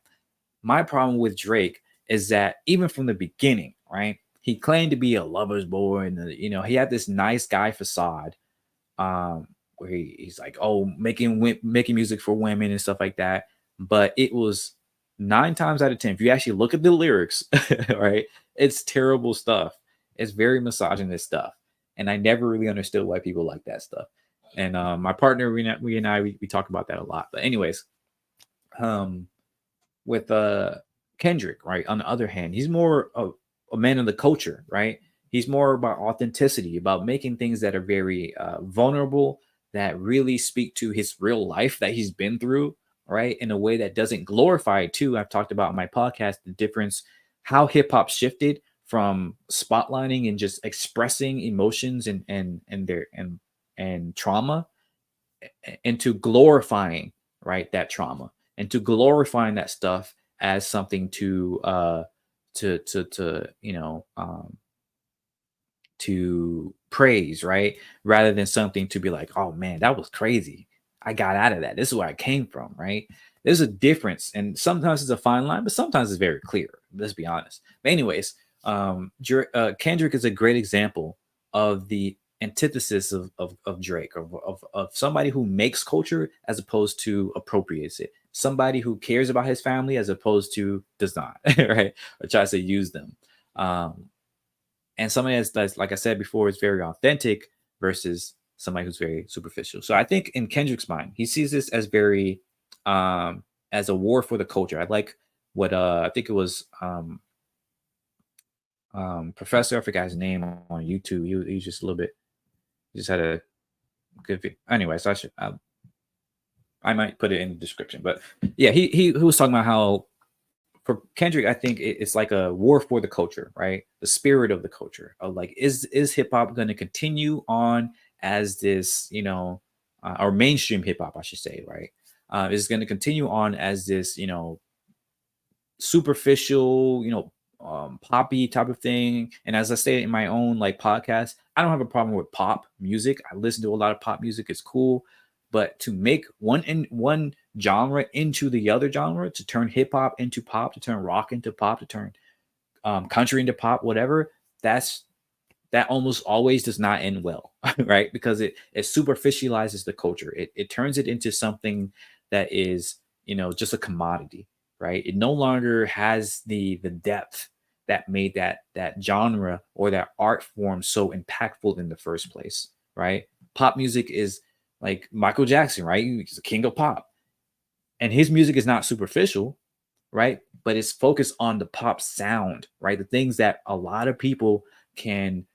My problem with Drake is that even from the beginning, right? He claimed to be a lover's boy, and he had this nice guy facade, where he's like, oh, making music for women and stuff like that. But it was 9 times out of 10, if you actually look at the lyrics, right, it's terrible stuff. It's very misogynist stuff, and I never really understood why people like that stuff. And my partner, we talk about that a lot. But anyways, um, with Kendrick, right? On the other hand, he's more a man of the culture, right? He's more about authenticity, about making things that are very vulnerable, that really speak to his real life that he's been through, right? In a way that doesn't glorify it too. I've talked about in my podcast the difference, how hip hop shifted from spotlighting and just expressing emotions and trauma into glorifying, right, that trauma, and to glorifying that stuff as something to to praise, right, rather than something to be like, oh man, that was crazy, I got out of that, this is where I came from, right? There's a difference, and sometimes it's a fine line, but sometimes it's very clear, let's be honest. But anyways, Kendrick is a great example of the antithesis of Drake, of somebody who makes culture as opposed to appropriates it, somebody who cares about his family as opposed to does not, right, or tries to use them. Um, and somebody that's, like I said before, is very authentic versus somebody who's very superficial. So I think in Kendrick's mind, he sees this as very as a war for the culture. I like what I think it was Professor, I forgot his name on YouTube. He just a little bit, he just had a good anyway, so I might put it in the description. But yeah, he was talking about how for Kendrick, I think it's like a war for the culture, right? The spirit of the culture. Of like, is hip hop going to continue on as this, or mainstream hip hop, I should say, right? Is going to continue on as this, superficial, poppy type of thing. And as I say in my own like podcast, I don't have a problem with pop music. I listen to a lot of pop music. It's cool. But to make one genre into the other genre, to turn hip hop into pop, to turn rock into pop, to turn country into pop, whatever, that almost always does not end well, right? Because it superficializes the culture. It turns it into something that is, just a commodity, right? It no longer has the depth that made that genre or that art form so impactful in the first place, right? Pop music is like Michael Jackson, right? He's the king of pop, and his music is not superficial, right? But it's focused on the pop sound, right? The things that a lot of people can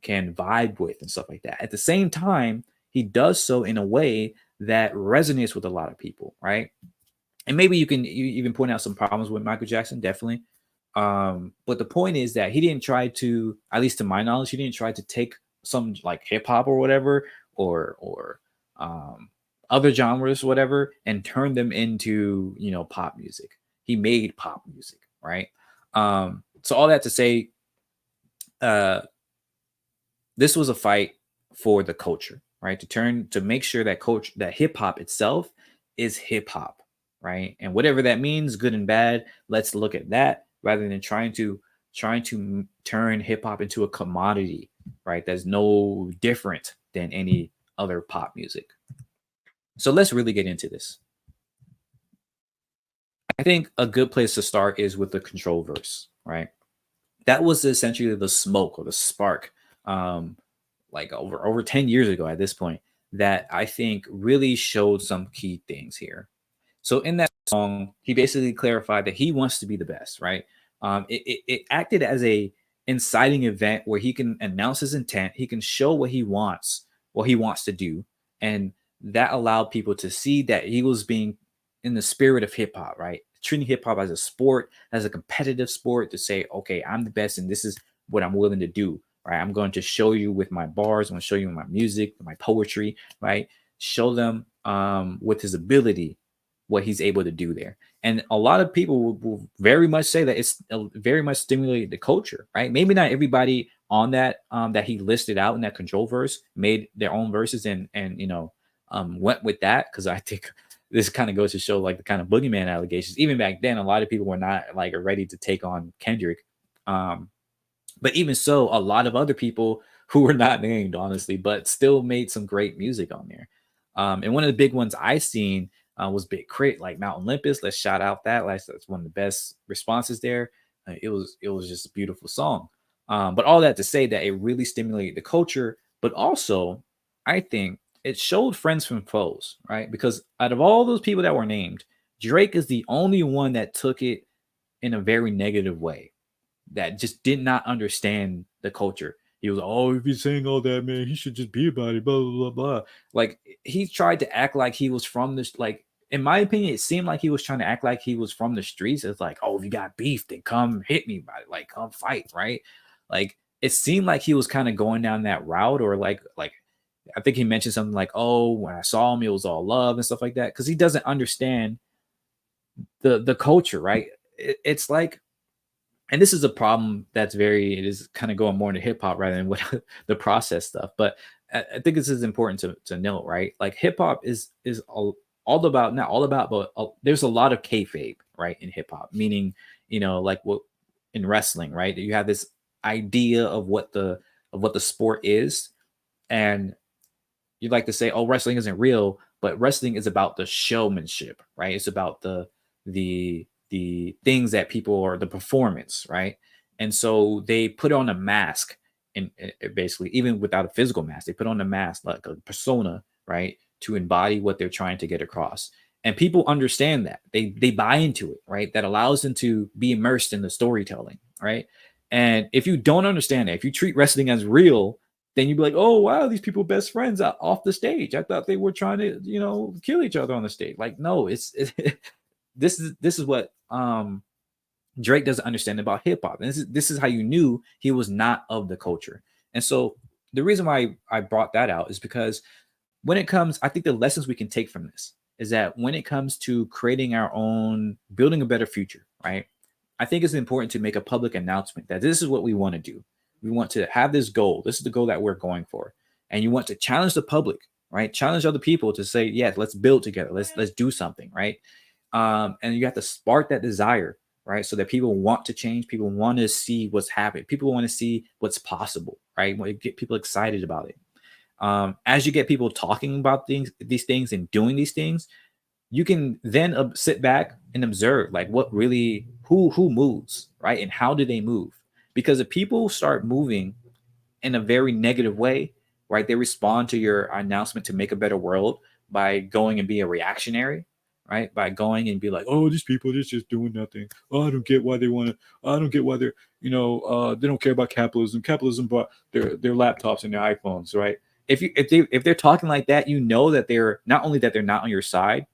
vibe with and stuff like that. At the same time, he does so in a way that resonates with a lot of people, right? And maybe you even point out some problems with Michael Jackson, definitely. But the point is that he didn't try to, at least to my knowledge, he didn't try to take some like hip hop or whatever, or other genres, whatever, and turn them into pop music. He made pop music, right? So all that to say, uh, this was a fight for the culture, right? To make sure that that hip hop itself is hip hop, right? And whatever that means, good and bad, let's look at that rather than trying to turn hip hop into a commodity, right? That's no different than any other pop music. So let's really get into this. I think a good place to start is with the control verse, right? That was essentially the smoke or the spark, um, like over 10 years ago at this point, that I think really showed some key things here. So in that song, he basically clarified that he wants to be the best, right? It acted as a inciting event where he can announce his intent, he can show what he wants to do, and that allowed people to see that he was being in the spirit of hip hop, right? Treating hip hop as a sport, as a competitive sport, to say, okay, I'm the best, and this is what I'm willing to do, right? I'm going to show you with my bars, I'm going to show you with my music, with my poetry, right? Show them with his ability what he's able to do there. And a lot of people will very much say that it's very much stimulated the culture, right? Maybe not everybody on that that he listed out in that control verse made their own verses and went with that, because I think this kind of goes to show like the kind of boogeyman allegations. Even back then, a lot of people were not like ready to take on Kendrick. Um, but even so, a lot of other people who were not named, honestly, but still made some great music on there. And one of the big ones I seen was Big Crit, like Mount Olympus. Let's shout out that. Like, that's one of the best responses there. It was just a beautiful song. But all that to say that it really stimulated the culture, but also I think it showed friends from foes, right? Because out of all those people that were named, Drake is the only one that took it in a very negative way, that just did not understand the culture. He was, oh, if he's saying all that, man, he should just be about it, blah, blah, blah, blah. Like, he tried to act like he was from this, like, in my opinion, it seemed like he was trying to act like he was from the streets. It's like, oh, if you got beef, then come hit me about it. Like, come fight, right? Like, it seemed like he was kind of going down that route, or like I think he mentioned something like, oh, when I saw him, it was all love and stuff like that. Cause he doesn't understand the culture, right? It's like, and this is a problem that's very, it is kind of going more into hip hop rather than what the process stuff. But I think this is important to note, right? Like, hip hop is all about, not all about, but there's a lot of kayfabe, right, in hip hop. Meaning, like what in wrestling, right? You have this idea of what the sport is, and you'd like to say, oh, wrestling isn't real, but wrestling is about the showmanship, right? It's about the things that people are, the performance, right? And so they put on a mask, and basically, even without a physical mask, they put on a mask like a persona, right, to embody what they're trying to get across. And people understand that, they buy into it, right? That allows them to be immersed in the storytelling, right? And if you don't understand that, if you treat wrestling as real, then you'd be like, oh wow, these people best friends off the stage. I thought they were trying to, kill each other on the stage. Like, no, this is what Drake doesn't understand about hip hop. And this is how you knew he was not of the culture. And so the reason why I brought that out is because when it comes, I think the lessons we can take from this is that when it comes to creating our own, building a better future, right? I think it's important to make a public announcement that this is what we want to do. We want to have this goal. This is the goal that we're going for. And you want to challenge the public, right? Challenge other people to say, yes, let's build together. Let's do something, right? And you have to spark that desire, right? So that people want to change. People want to see what's happening. People want to see what's possible, right? Want to get people excited about it. As you get people talking about these things and doing these things, you can then sit back and observe like what really, who moves, right? And how do they move? Because if people start moving in a very negative way, right? They respond to your announcement to make a better world by going and be a reactionary, right? By going and be like, oh, these people, they're just doing nothing. Oh, I don't get why they want to. I don't get why they're, they don't care about capitalism. Capitalism bought their laptops and their iPhones, right? If they're talking like that, you know that they're not only that they're not on your side,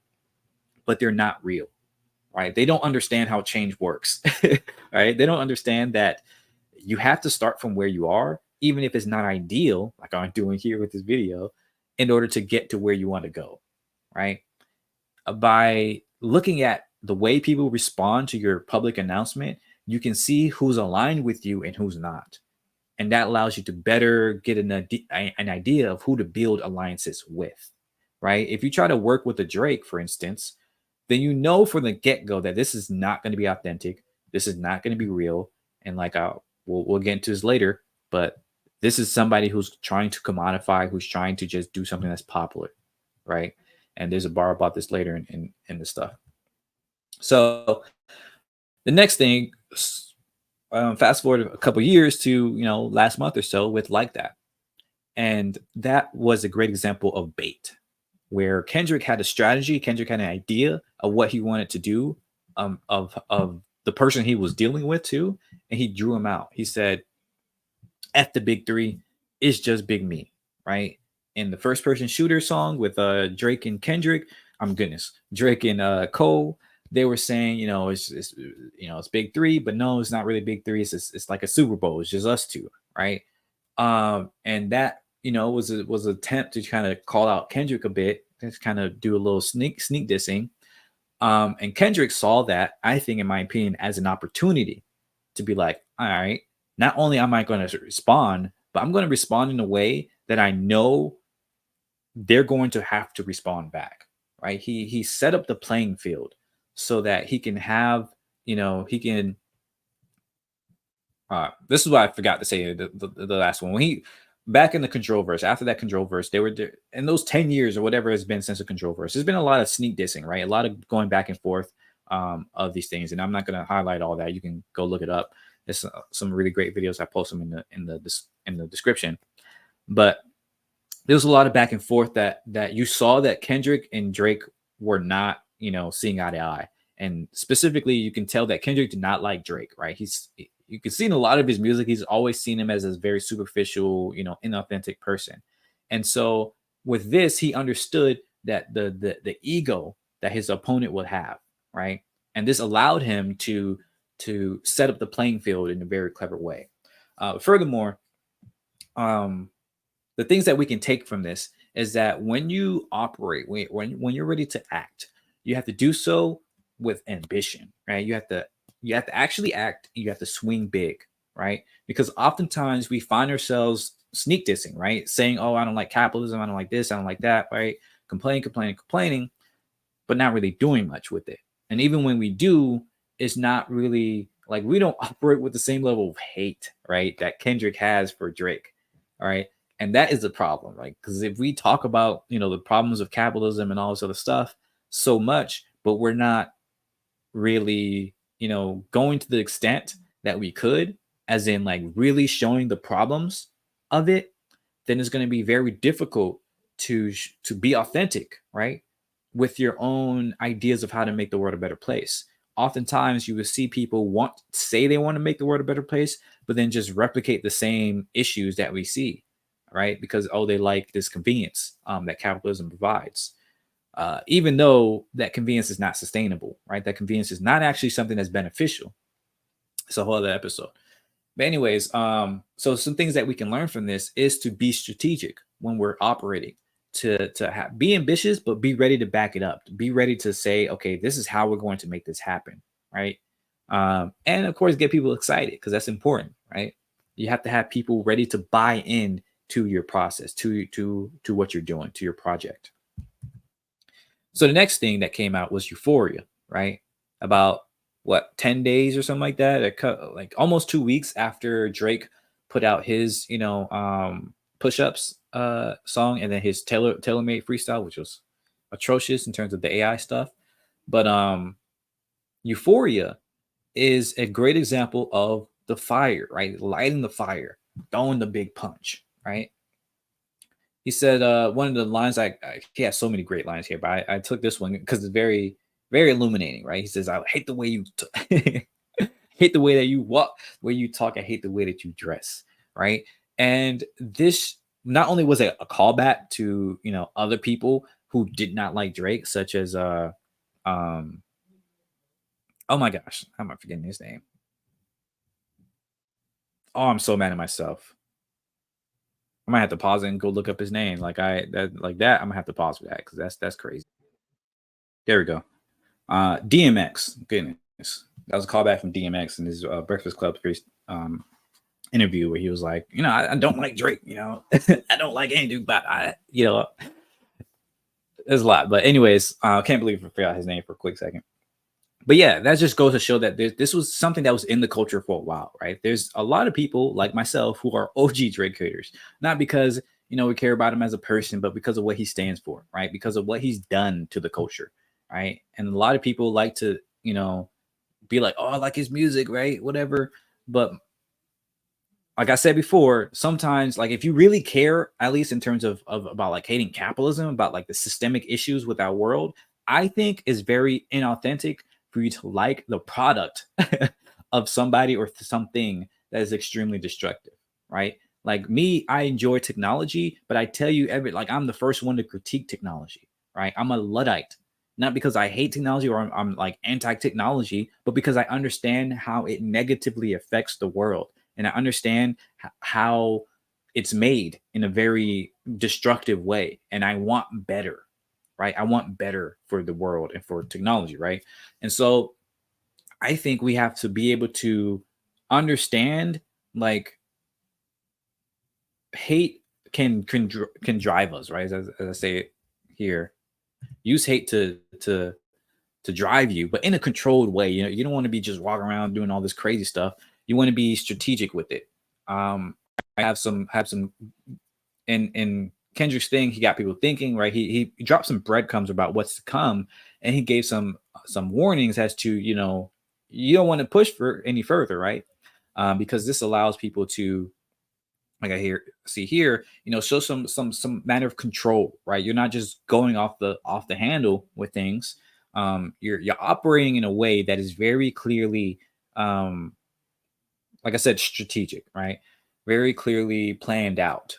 but they're not real, right? They don't understand how change works, right? They don't understand that you have to start from where you are, even if it's not ideal, like I'm doing here with this video, in order to get to where you want to go, right? By looking at the way people respond to your public announcement, you can see who's aligned with you and who's not. And that allows you to better get an idea of who to build alliances with, right? If you try to work with a Drake, for instance, then you know from the get-go that this is not going to be authentic. This is not going to be real. And like we'll get into this later, but this is somebody who's trying to commodify, who's trying to just do something that's popular, right? And there's a bar about this later in the stuff. So the next thing, fast forward a couple years to last month or so with Like That, and that was a great example of bait, where Kendrick had a strategy, Kendrick had an idea of what he wanted to do, of the person he was dealing with too, and he drew him out. He said, "F the big three, it's just Big Me," right? In the first person shooter song with Drake and Kendrick, goodness, Drake and Cole, they were saying, it's big three, but no, it's not really big three. It's like a Super Bowl. It's just us two, right? And that was an attempt to kind of call out Kendrick a bit, to kind of do a little sneak dissing. And Kendrick saw that, I think, in my opinion, as an opportunity to be like, all right, not only am I going to respond, but I'm going to respond in a way that I know they're going to have to respond back, right? He set up the playing field so that he can have, he can. This is what I forgot to say the last one when he back in the control verse. After that control verse, they were in those 10 years or whatever it's been since the control verse. There's been a lot of sneak dissing, right? A lot of going back and forth of these things, and I'm not going to highlight all that. You can go look it up. There's some really great videos. I post them in the description, but there was a lot of back and forth that you saw that Kendrick and Drake were not, seeing eye to eye. And specifically, you can tell that Kendrick did not like Drake, right? You can see in a lot of his music, he's always seen him as a very superficial, inauthentic person. And so with this, he understood that the ego that his opponent would have, right? And this allowed him to set up the playing field in a very clever way. Furthermore, um, the things that we can take from this is that when you operate, when you're ready to act, you have to do so with ambition, right? You have to actually act. You have to swing big, right? Because oftentimes we find ourselves sneak dissing, right? Saying, "Oh, I don't like capitalism. I don't like this. I don't like that." Right? Complaining, but not really doing much with it. And even when we do, it's not really like we don't operate with the same level of hate, right? That Kendrick has for Drake. All right. And that is the problem, right? Because if we talk about, the problems of capitalism and all this other stuff so much, but we're not really, going to the extent that we could, as in like really showing the problems of it, then it's going to be very difficult to be authentic, right? With your own ideas of how to make the world a better place. Oftentimes you will see people say they want to make the world a better place, but then just replicate the same issues that we see, right? Because they like this convenience that capitalism provides. Even though that convenience is not sustainable, right? That convenience is not actually something that's beneficial. It's a whole other episode. But anyways, so some things that we can learn from this is to be strategic when we're operating, to be ambitious, but be ready to back it up. Be ready to say, okay, this is how we're going to make this happen, right? And of course, get people excited because that's important, right? You have to have people ready to buy in to your process, to what you're doing, to your project. So the next thing that came out was Euphoria, right? About what 10 days or something like that. It cut like almost 2 weeks after Drake put out his, push-ups song and then his tailor-made freestyle, which was atrocious in terms of the AI stuff. But Euphoria is a great example of the fire, right? Lighting the fire, throwing the big punch, right? He said one of the lines he has so many great lines here, but I took this one because it's very very illuminating, right? He says, "I hate the way you hate the way that you walk, where you talk. I hate the way that you dress." Right? And this not only was it a callback to other people who did not like Drake, such as um oh my gosh, how am I forgetting his name? Oh, I'm so mad at myself. I might have to pause it and go look up his name. I'm gonna have to pause for that because that's crazy. There we go. DMX, goodness, that was a callback from DMX in his Breakfast Club interview where he was like, I don't like Drake, I don't like any dude, but there's a lot. But anyways, I can't believe I forgot his name for a quick second. But yeah, that just goes to show that this was something that was in the culture for a while, right? There's a lot of people like myself who are OG Drake haters, not because we care about him as a person, but because of what he stands for, right? Because of what he's done to the culture, right? And a lot of people like to, be like, oh, I like his music, right? Whatever. But like I said before, sometimes like if you really care, at least in terms of about like hating capitalism, about like the systemic issues with our world, I think is very inauthentic for you to like the product of somebody or something that is extremely destructive, right? Like me, I enjoy technology, but I tell you like I'm the first one to critique technology, right? I'm a Luddite, not because I hate technology or I'm like anti-technology, but because I understand how it negatively affects the world and I understand how it's made in a very destructive way. And I want better, right? I want better for the world and for technology, right? And so I think we have to be able to understand like hate can drive us, right? As I say it here, use hate to drive you, but in a controlled way. You know, you don't want to be just walking around doing all this crazy stuff. You want to be strategic with it. I have some in Kendrick's thing. He got people thinking, right? He dropped some breadcrumbs about what's to come, and he gave some warnings as to, you know, you don't want to push for any further, right? Because this allows people to, like I hear see here, you know, show some manner of control, right? You're not just going off the handle with things. You're operating in a way that is very clearly, um, like I said, strategic, right? Very clearly planned out.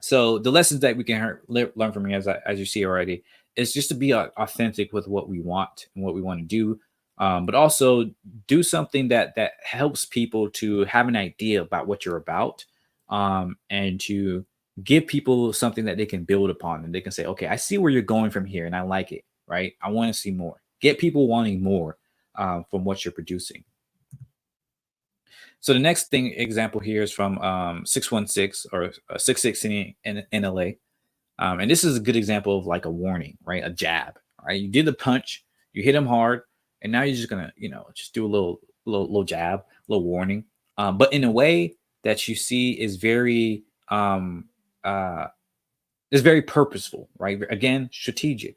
So the lessons that we can learn from here, as you see already, is just to be authentic with what we want and what we want to do, but also do something that helps people to have an idea about what you're about, and to give people something that they can build upon, and they can say, okay, I see where you're going from here, and I like it. Right? I want to see more. Get people wanting more, from what you're producing. So the next thing example here is from 616 or 616 in LA. And this is a good example of like a warning, right? A jab, right? You did the punch, you hit him hard, and now you're just gonna, you know, just do a little jab, little warning, but in a way that you see uh, is very purposeful, right? Again, strategic.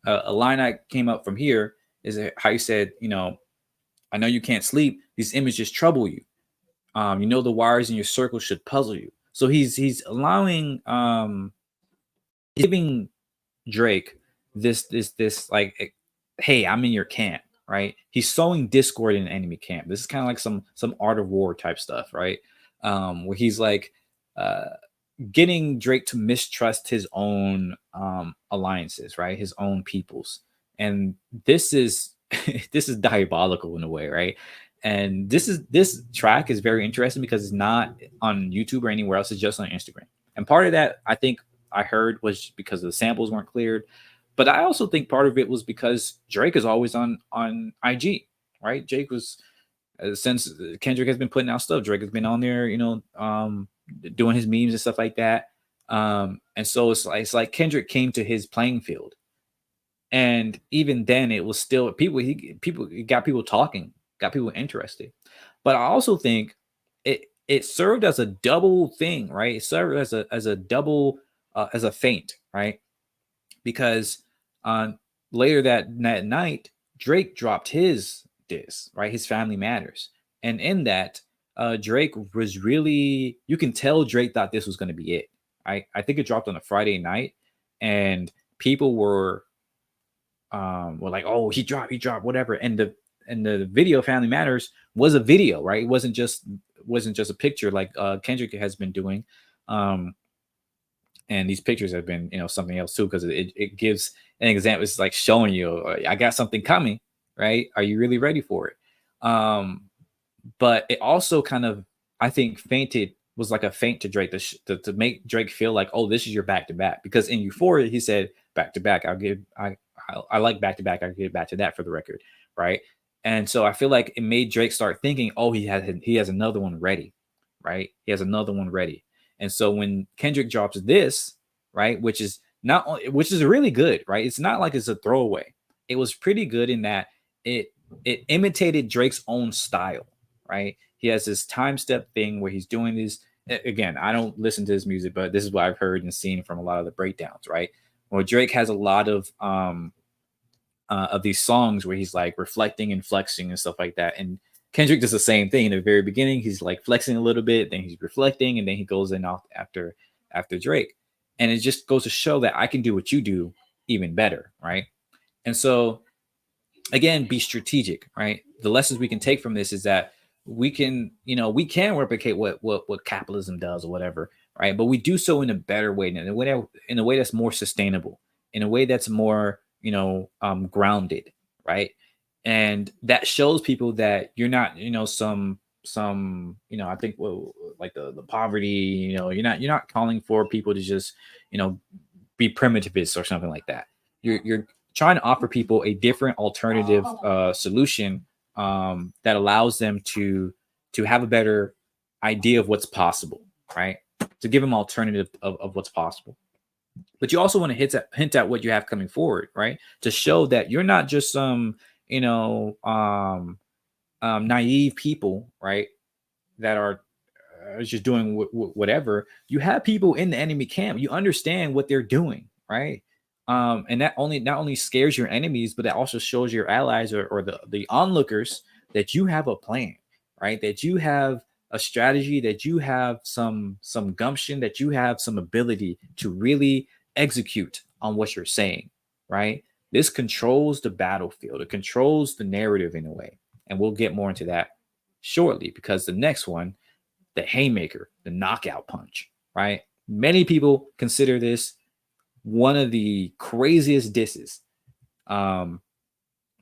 A line I came up from here is how you said, you know, I know you can't sleep. These images trouble you. You know the wires in your circle should puzzle you. So he's allowing, giving Drake this like, hey, I'm in your camp, right? He's sowing discord in enemy camp. This is kind of like some art of war type stuff, right? Where he's like, uh, getting Drake to mistrust his own, alliances, right? His own peoples, and this is this is diabolical in a way, right? And this track is very interesting because it's not on YouTube or anywhere else. It's just on Instagram, and part of that I think I heard was because the samples weren't cleared, but I also think part of it was because Drake is always on IG, right? Jake was, since Kendrick has been putting out stuff, Drake has been on there, you know, doing his memes and stuff like that. And so it's like Kendrick came to his playing field, and even then, it was still people. He got people talking, got people interested. But I also think it served as a double thing, right? It served as a double, as a feint, right? Because later that night, Drake dropped his diss, right? His Family Matters, and in that, Drake was really, you can tell Drake thought this was going to be it. I think it dropped on a Friday night, and people were like, oh, he dropped, whatever. And the video Family Matters was a video, right? It wasn't just a picture like Kendrick has been doing. Um, and these pictures have been, you know, something else too, because it gives an example. It's like showing you, I got something coming, right? Are you really ready for it? um but it also kind of, I think, fainted, was like a feint to Drake to make Drake feel like, oh, this is your back to back, because in Euphoria he said back to back, I like back to back, I'll get back to that for the record, right? And so I feel like it made Drake start thinking, oh, he has another one ready, right? He has another one ready. And so when Kendrick drops this, right, which is really good, right? It's not like it's a throwaway. It was pretty good in that it it imitated Drake's own style, right? He has this time step thing where he's doing these. Again, I don't listen to his music, but this is what I've heard and seen from a lot of the breakdowns, right? Well, Drake has a lot of these songs where he's like reflecting and flexing and stuff like that. And Kendrick does the same thing in the very beginning. He's like flexing a little bit, then he's reflecting, and then he goes in off after Drake. And it just goes to show that I can do what you do even better, right? And so again, be strategic, right? The lessons we can take from this is that we can replicate what capitalism does or whatever, right? But we do so in a better way, in a way that's more sustainable, in a way that's more, grounded, right? And that shows people that you're not, I think, well, like the poverty, you're not calling for people to just, you know be primitivists or something like that. You're trying to offer people a different alternative solution, that allows them to have a better idea of what's possible, right? To give them alternative of what's possible. But you also want to hint at what you have coming forward, right? To show that you're not just some, you know, naive people, right? That are just doing whatever. You have people in the enemy camp. You understand what they're doing, right? And that only not only scares your enemies, but that also shows your allies or the onlookers that you have a plan, right? That you have a strategy, that you have some gumption, that you have some ability to really execute on what you're saying, right? This controls the battlefield. It controls the narrative in a way, and we'll get more into that shortly because the next one, the haymaker, the knockout punch, right? Many people consider this one of the craziest disses, um,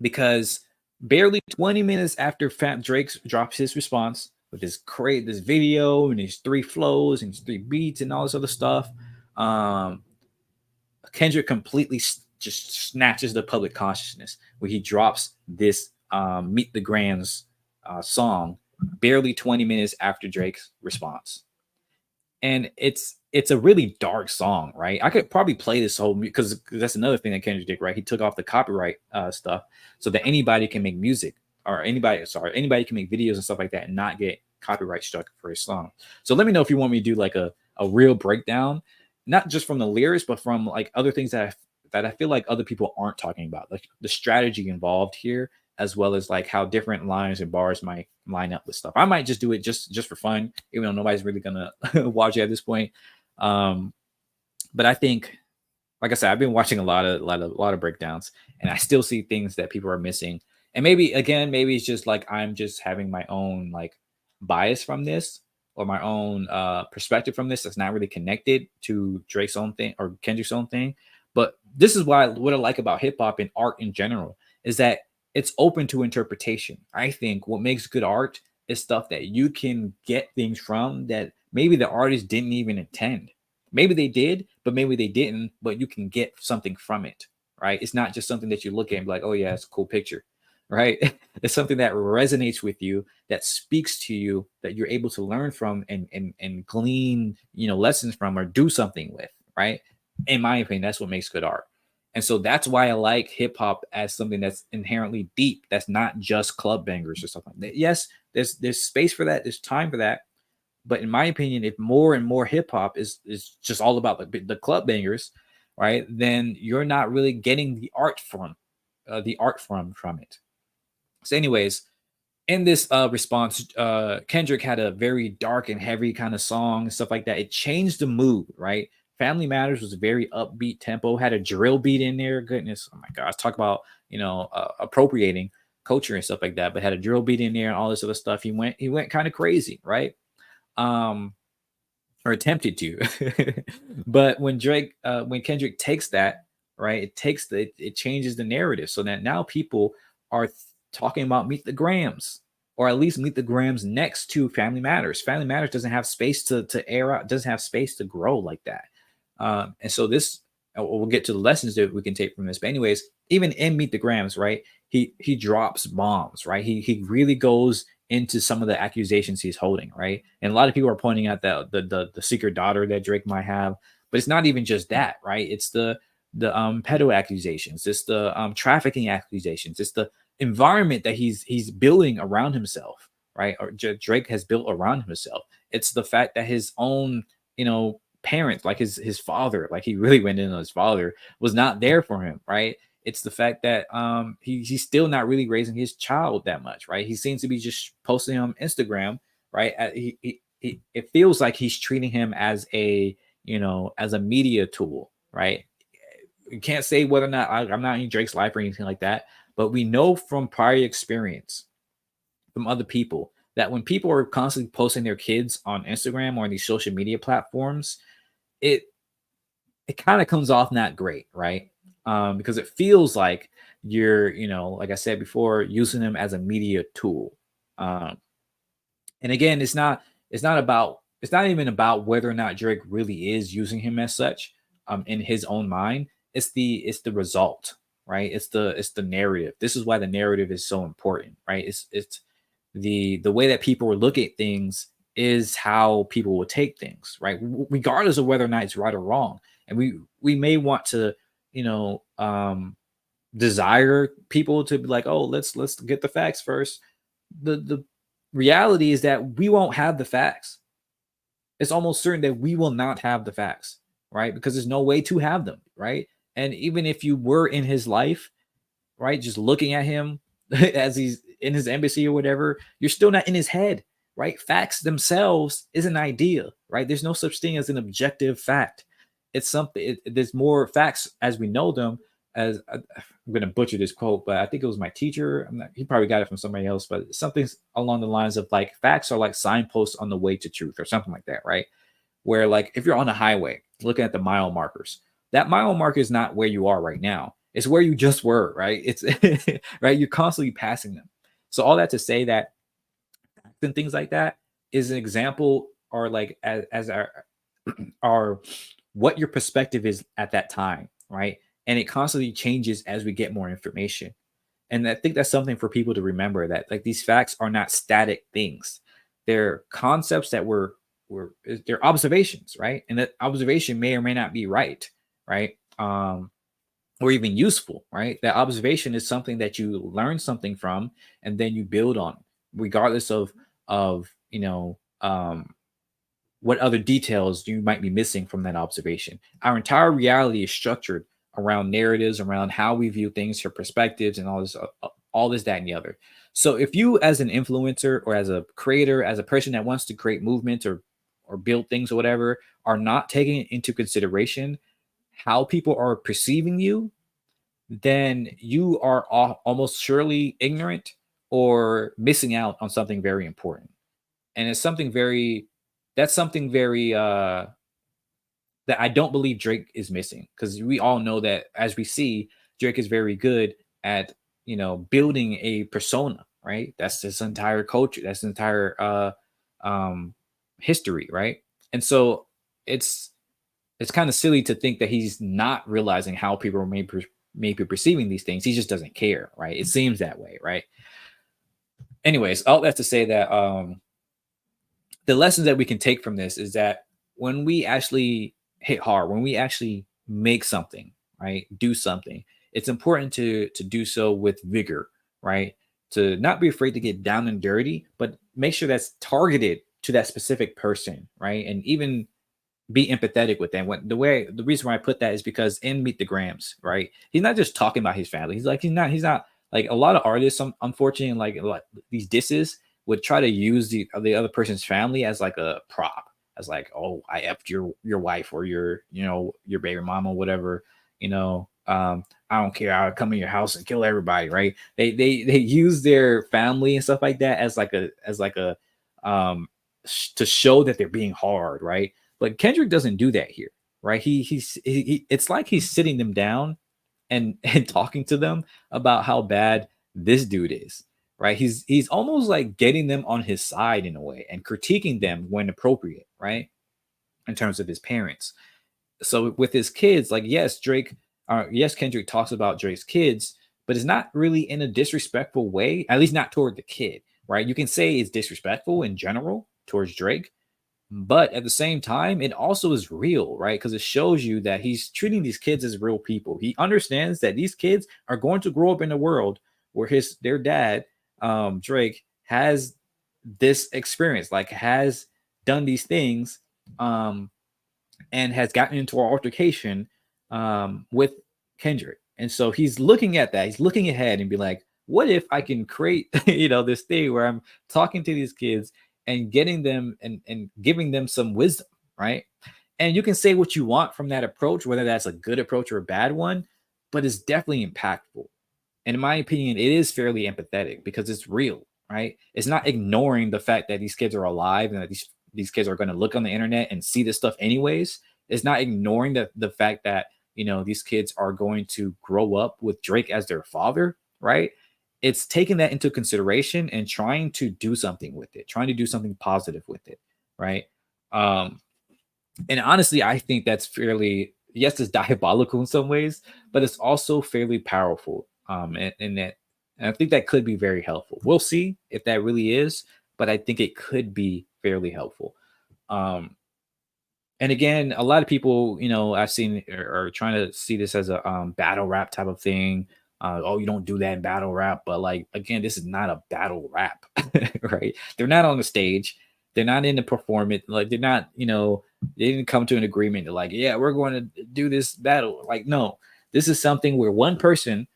because barely 20 minutes after Fat Drake drops his response with this video and his three flows and his three beats and all this other stuff, um, Kendrick completely just snatches the public consciousness where he drops this "Meet the Grams" song barely 20 minutes after Drake's response. And it's a really dark song, right? I could probably play this whole because that's another thing that Kendrick did, right? He took off the copyright stuff so that anybody can make music or anybody can make videos and stuff like that and not get copyright struck for his song. So let me know if you want me to do like a real breakdown, not just from the lyrics, but from like other things that I feel like other people aren't talking about, like the strategy involved here, as well as like how different lines and bars might line up with stuff. I might just do it just for fun, even though nobody's really gonna watch it at this point. Um, but I think, like I said, I've been watching a lot of breakdowns, and I still see things that people are missing. And maybe again, maybe it's just like I'm just having my own like bias from this or my own perspective from this that's not really connected to Drake's own thing or Kendrick's own thing. But this is why what I like about hip hop and art in general is that it's open to interpretation. I think what makes good art is stuff that you can get things from that maybe the artist didn't even intend. Maybe they did, but maybe they didn't, but you can get something from it, right? It's not just something that you look at and be like, oh, yeah, it's a cool picture, right? It's something that resonates with you, that speaks to you, that you're able to learn from and glean, lessons from or do something with, right? In my opinion, that's what makes good art. And so that's why I like hip hop as something that's inherently deep. That's not just club bangers or something like that. Yes, there's space for that. There's time for that. But in my opinion, if more and more hip hop is just all about the club bangers, right? Then you're not really getting the art from it. So, anyways, in this response, Kendrick had a very dark and heavy kind of song and stuff like that. It changed the mood, right? Family Matters was a very upbeat tempo, had a drill beat in there. Goodness, oh my gosh, talk about appropriating culture and stuff like that. But had a drill beat in there and all this other stuff. He went kind of crazy, right? Um, or attempted to. But when Kendrick takes that, right, it changes the narrative so that now people are talking about Meet the Grams, or at least Meet the Grams next to Family Matters. Family Matters doesn't have space to air out, doesn't have space to grow like that. And so this, we'll get to the lessons that we can take from this. But anyways, even in Meet the Grams, right, he drops bombs, right? He really goes into some of the accusations he's holding, right? And a lot of people are pointing out that the secret daughter that Drake might have, but it's not even just that, right? It's the pedo accusations, it's the trafficking accusations, it's the environment that he's building around himself, right? Or Drake has built around himself. It's the fact that his own, parents, like his father, like he really went in on his father, was not there for him, right? It's the fact that he's still not really raising his child that much, right? He seems to be just posting on Instagram, right? It feels like he's treating him as as a media tool, right? You can't say whether or not I'm not in Drake's life or anything like that, but we know from prior experience from other people that when people are constantly posting their kids on Instagram or on these social media platforms, it it kind of comes off not great, right? Because it feels like you're, like I said before, using them as a media tool. Um, and again, it's not even about whether or not Drake really is using him as such, in his own mind. It's the result, right? It's the narrative. This is why the narrative is so important, right? It's the way that people look at things is how people will take things, right? Regardless of whether or not it's right or wrong. And we may want to, you know, desire people to be like, oh, let's get the facts first. The reality is that we won't have the facts. It's almost certain that we will not have the facts, right? Because there's no way to have them, right? And even if you were in his life, right? Just looking at him as he's in his embassy or whatever, you're still not in his head, right? Facts themselves is an idea, right? There's no such thing as an objective fact. It's something, there's more facts as we know them. As I'm going to butcher this quote, but I think it was my teacher. He probably got it from somebody else, but something along the lines of like facts are like signposts on the way to truth or something like that, right? Where like if you're on a highway looking at the mile markers, that mile marker is not where you are right now. It's where you just were, right? It's right. You're constantly passing them. So all that to say that and things like that is an example, or like as our what your perspective is at that time, right? And it constantly changes as we get more information. And I think that's something for people to remember, that like these facts are not static things. They're concepts that were they're observations, right? And that observation may or may not be right, right? Or even useful, right? That observation is something that you learn something from and then you build on, regardless of what other details you might be missing from that observation. Our entire reality is structured around narratives, around how we view things, your perspectives, and all this, that, and the other. So if you, as an influencer or as a creator, as a person that wants to create movements or build things or whatever, are not taking into consideration how people are perceiving you, then you are almost surely ignorant or missing out on something very important. And it's something very that's something very that I don't believe Drake is missing, because we all know that, as we see, Drake is very good at building a persona, right? That's his entire culture, that's his entire history, right? And so it's it's kind of silly to think that he's not realizing how people may be perceiving these things. He just doesn't care, right? It seems that way, right? Anyways, all that to say that the lessons that we can take from this is that when we actually hit hard, when we actually make something, right, do something, it's important to do so with vigor, right? To not be afraid to get down and dirty, but make sure that's targeted to that specific person, right? And even be empathetic with them. The reason why I put that is because in Meet the Grams, right? He's not just talking about his family. He's not like a lot of artists. Unfortunately, like these disses would try to use the other person's family as like a prop, as like, oh, I effed your wife or your baby mama, whatever. I don't care. I'll come in your house and kill everybody, right? They use their family and stuff like that as like a to show that they're being hard, right? But Kendrick doesn't do that here, right? It's like he's sitting them down and and talking to them about how bad this dude is, right? He's almost like getting them on his side in a way and critiquing them when appropriate, right? In terms of his parents. So with his kids, like yes, Kendrick talks about Drake's kids, but it's not really in a disrespectful way, at least not toward the kid, right? You can say it's disrespectful in general towards Drake, but at the same time, it also is real, right? Because it shows you that he's treating these kids as real people. He understands that these kids are going to grow up in a world where their dad, Drake, has this experience, like has done these things, um, and has gotten into an altercation with Kendrick. And so he's looking at that. He's looking ahead and be like, what if I can create, this thing where I'm talking to these kids and getting them and giving them some wisdom, right? And you can say what you want from that approach, whether that's a good approach or a bad one, but it's definitely impactful. And in my opinion, it is fairly empathetic because it's real, right? It's not ignoring the fact that these kids are alive and that these kids are going to look on the internet and see this stuff anyways. It's not ignoring the fact that these kids are going to grow up with Drake as their father, right? It's taking that into consideration and trying to do something with it, trying to do something positive with it, right? Um, and honestly, I think that's fairly, yes, it's diabolical in some ways, but it's also fairly powerful. And I think that could be very helpful. We'll see if that really is, but I think it could be fairly helpful. Um, and again, a lot of people, I've seen are trying to see this as a battle rap type of thing. Oh, you don't do that in battle rap, but like again, this is not a battle rap, right? They're not on the stage. They're not in the performance. Like they're not, they didn't come to an agreement to like, yeah, we're going to do this battle. Like, no, this is something where one person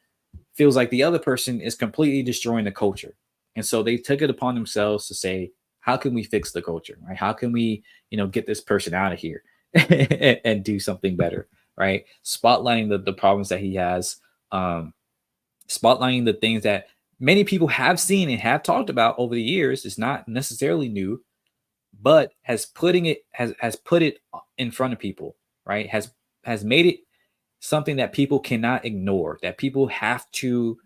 feels like the other person is completely destroying the culture. And so they took it upon themselves to say, how can we fix the culture? Right? How can we, get this person out of here and do something better? Right? Spotlighting the problems that he has, um, spotlighting the things that many people have seen and have talked about over the years. It's not necessarily new, but has put it in front of people, right? Has made it something that people cannot ignore, that people have to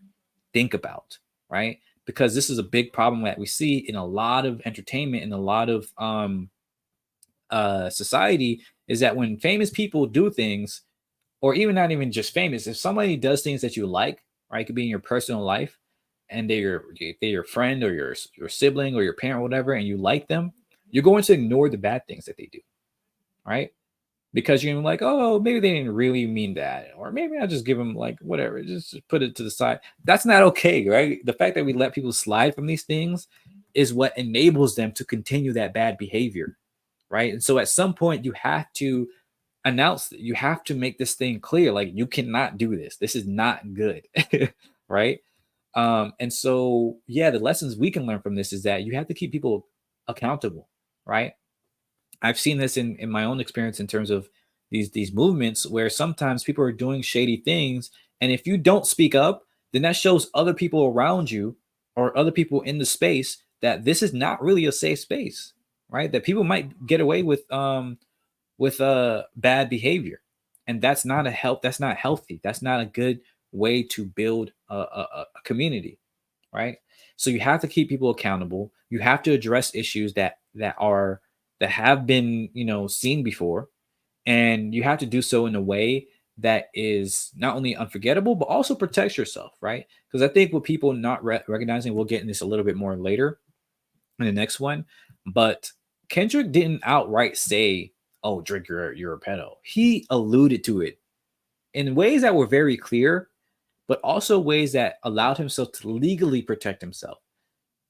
think about, right? Because this is a big problem that we see in a lot of entertainment and a lot of society, is that when famous people do things, or even not even just famous, if somebody does things that you like, right, it could be in your personal life, and they're your friend or your sibling or your parent, or whatever, and you like them, you're going to ignore the bad things that they do, right? Because you're like, oh, maybe they didn't really mean that, or maybe I'll just give them like whatever, just put it to the side. That's not okay, right? The fact that we let people slide from these things is what enables them to continue that bad behavior, right? And so at some point, you have to announce, you have to make this thing clear, like you cannot do this. This is not good, right? And so yeah, the lessons we can learn from this is that you have to keep people accountable, right? I've seen this in my own experience in terms of these movements where sometimes people are doing shady things, and if you don't speak up, then that shows other people around you or other people in the space that this is not really a safe space, right? That people might get away with bad behavior, and that's not healthy. That's not a good way to build a community, right? So you have to keep people accountable. You have to address issues that have been, seen before, and you have to do so in a way that is not only unforgettable but also protects yourself, right? Because I think what people not recognizing, we'll get in this a little bit more later in the next one, but Kendrick didn't outright say, "Oh, Drake, you're a pedo." He alluded to it in ways that were very clear, but also ways that allowed himself to legally protect himself,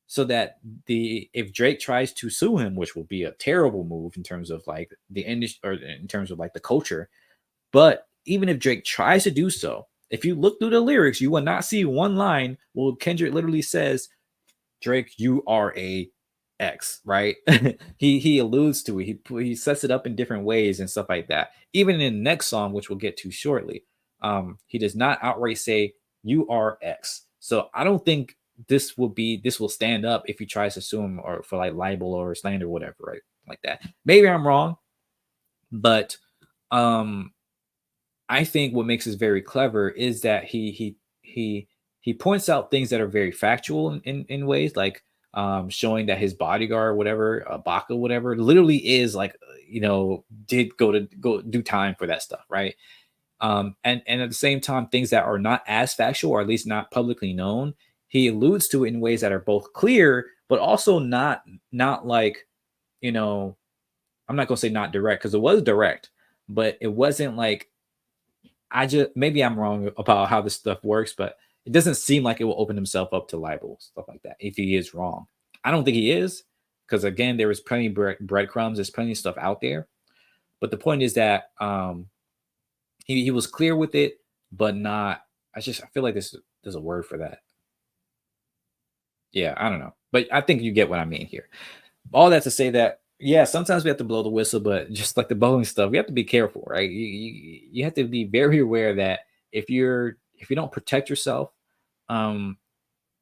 so that the if Drake tries to sue him, which will be a terrible move in terms of like the industry or in terms of like the culture, but even if Drake tries to do so, if you look through the lyrics, you will not see one line. Well, Kendrick literally says, Drake, you are a X, right? He alludes to it. He sets it up in different ways and stuff like that. Even in the next song, which we'll get to shortly, he does not outright say you are X. So I don't think this will stand up if he tries to sue him or for like libel or slander or whatever, right? Like that. Maybe I'm wrong, but um I think what makes this very clever is that he points out things that are very factual in ways like showing that his bodyguard, whatever, Baka, whatever, literally is like, did go do time for that stuff, right? And at the same time, things that are not as factual or at least not publicly known, he alludes to it in ways that are both clear, but also not like, you know, I'm not gonna say not direct because it was direct, but it wasn't like maybe I'm wrong about how this stuff works, but it doesn't seem like it will open himself up to libel, stuff like that, if he is wrong. I don't think he is, because again, there was plenty of breadcrumbs, there's plenty of stuff out there. But the point is that he was clear with it, but not. I feel like there's a word for that. Yeah, I don't know, but I think you get what I mean here. All that to say that, yeah, sometimes we have to blow the whistle, but just like the bowling stuff, we have to be careful, right? You have to be very aware that if you don't protect yourself, um,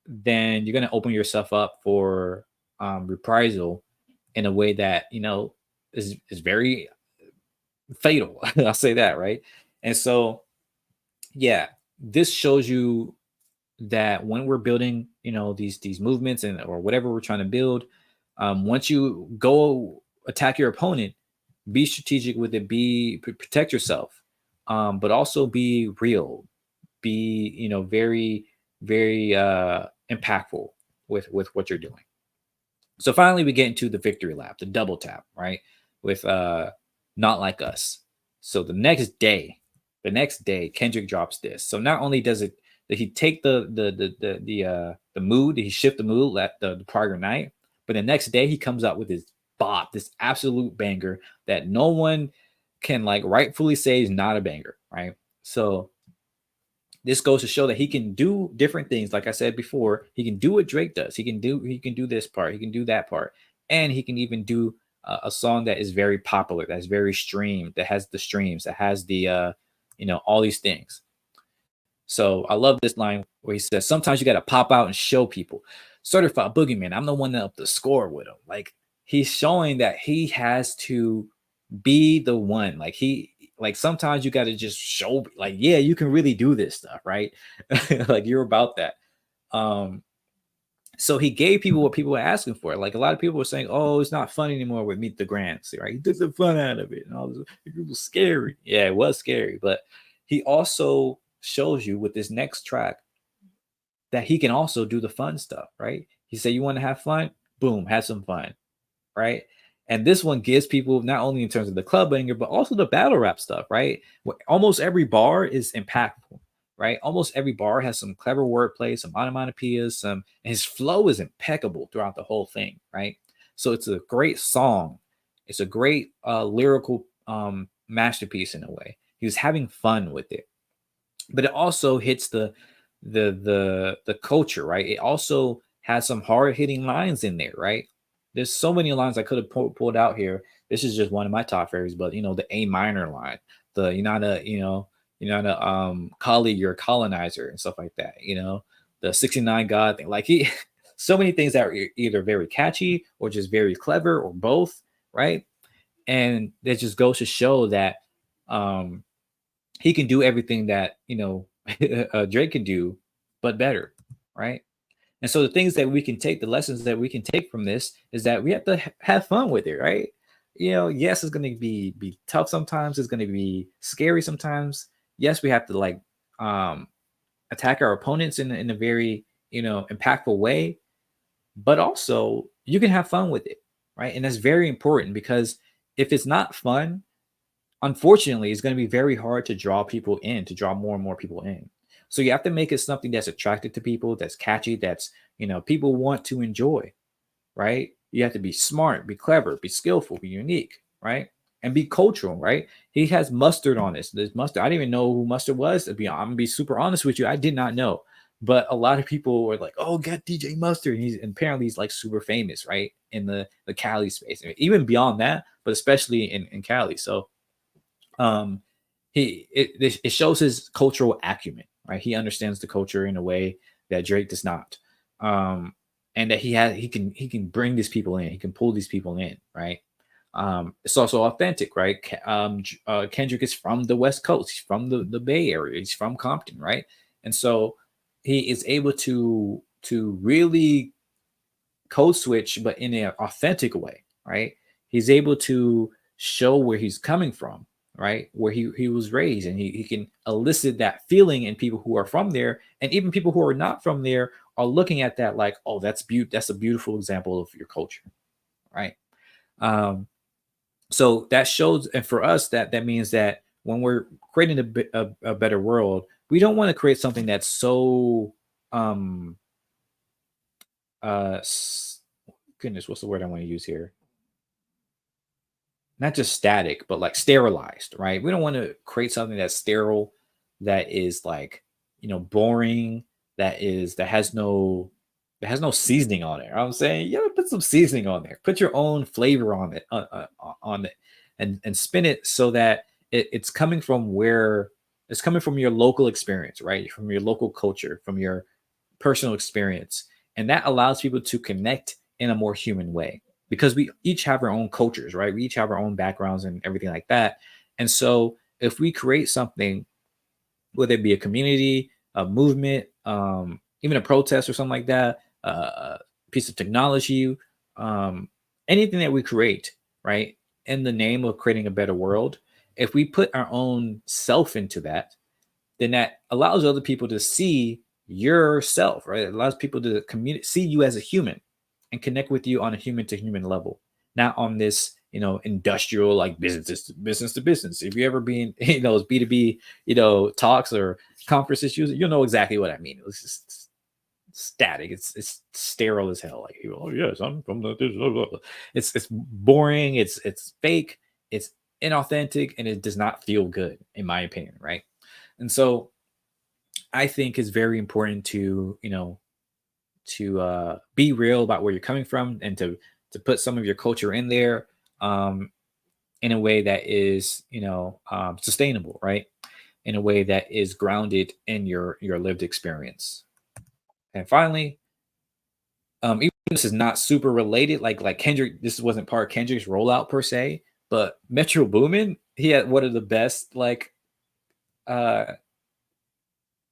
then you're gonna open yourself up for reprisal in a way that is very fatal. I'll say that, right? And so, yeah, this shows you that when we're building, these movements and or whatever we're trying to build, once you go attack your opponent, be strategic with it, protect yourself, but also be real, be very very impactful with what you're doing. So finally we get into the victory lap, the double tap, right? With Not Like Us. So the next day, Kendrick drops this. So not only did he take the mood, did he shift the mood the prior night, but the next day he comes out with this bop, this absolute banger that no one can like rightfully say is not a banger, right? So this goes to show that he can do different things. Like I said before, he can do what Drake does. He can do this part, he can do that part, and he can even do a song that is very popular, that's very streamed, that has the streams, that has the all these things. So I love this line where he says, "Sometimes you got to pop out and show people." Certified boogeyman. I'm the one that up the score with him. Like he's showing that he has to be the one. Like sometimes you got to just show like, yeah, you can really do this stuff, right? Like you're about that. Um, so he gave people what people were asking for. Like a lot of people were saying, "Oh, it's not fun anymore with Meet the Grants." Right? He took the fun out of it, and all this. It was scary. Yeah, it was scary, but he also shows you with this next track that he can also do the fun stuff. Right? He said, "You want to have fun? Boom, have some fun." Right? And this one gives people not only in terms of the club banger, but also the battle rap stuff, right? Where almost every bar is impactful, right? Almost every bar has some clever wordplay, some onomatopoeias, and his flow is impeccable throughout the whole thing, right? So it's a great song. It's a great lyrical masterpiece in a way. He was having fun with it, but it also hits the culture, right? It also has some hard hitting lines in there, right? There's so many lines I could have pulled out here. This is just one of my top favorites, but the A minor line, the you're not a colleague, you're a colonizer and stuff like that. The 69 God thing, like he, so many things that are either very catchy or just very clever or both, right? And it just goes to show that um he can do everything that Drake can do, but better, right? And so the things that we can take, the lessons that we can take from this is that we have to have fun with it, right? Yes, it's going to be tough sometimes. It's going to be scary sometimes. Yes, we have to like um, attack our opponents in a very impactful way, but also you can have fun with it, right? And that's very important because if it's not fun, unfortunately, it's going to be very hard to draw people in, to draw more and more people in. So you have to make it something that's attractive to people, that's catchy, that's people want to enjoy, right? You have to be smart, be clever, be skillful, be unique, right? And be cultural, right? He has Mustard on this. There's Mustard. I didn't even know who Mustard was. I'm gonna be super honest with you. I did not know. But a lot of people were like, "Oh, get DJ Mustard." And apparently he's like super famous, right? In the Cali space, even beyond that, but especially in Cali. So um it shows his cultural acumen, right? He understands the culture in a way that Drake does not. um and that he can bring these people in, he can pull these people in, right? It's also authentic, right? Kendrick is from the West Coast, he's from the Bay Area, he's from Compton, right? And so he is able to really code switch, but in an authentic way, right? He's able to show where he's coming from, right? Where he was raised, and he can elicit that feeling in people who are from there, and even people who are not from there are looking at that like, oh, that's a beautiful example of your culture, right? Um, so that shows, and for us, that means that when we're creating a better world, we don't want to create something that's so um uh goodness, what's the word I want to use here? Not just static, but like sterilized, right? We don't want to create something that's sterile, that is like, boring, that has no seasoning on it. I'm saying, yeah, put some seasoning on there. Put your own flavor on it, and spin it so that it's coming from where it's coming from your local experience, right? From your local culture, from your personal experience. And that allows people to connect in a more human way because we each have our own cultures, right? We each have our own backgrounds and everything like that. And so if we create something, whether it be a community, a movement, even a protest or something like that, a piece of technology, um, anything that we create, right, in the name of creating a better world, if we put our own self into that, then that allows other people to see yourself, right? It allows people to see you as a human and connect with you on a human to human level, not on this, industrial, like business to business. If you ever been, those B2B, talks or conferences, you'll know exactly what I mean. It's just static. It's sterile as hell. Like, oh yes, I'm from the it's boring, it's fake, it's inauthentic, and it does not feel good, in my opinion, right? And so I think it's very important to, be real about where you're coming from, and to put some of your culture in there, um, in a way that is, sustainable, right? In a way that is grounded in your lived experience. And finally, even this is not super related, like Kendrick, this wasn't part of Kendrick's rollout per se, but Metro Boomin, he had one of the best, like, uh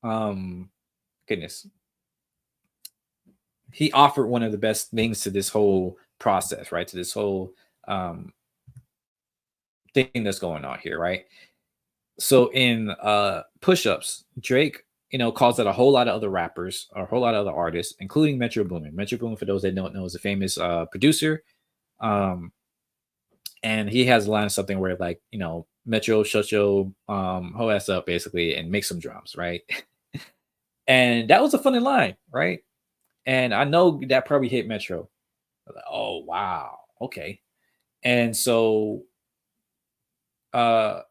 um goodness, he offered one of the best things to this whole process, right? To this whole um thing that's going on here, right? So in push-ups, Drake, calls out a whole lot of other rappers, or a whole lot of other artists, including Metro Boomin. Metro Boomin, for those that don't know, is a famous producer. Um, and he has a line of something where, like, Metro shut your whole ass up, basically, and make some drums, right? And that was a funny line, right? And I know that probably hit Metro. Like, oh wow, okay. And so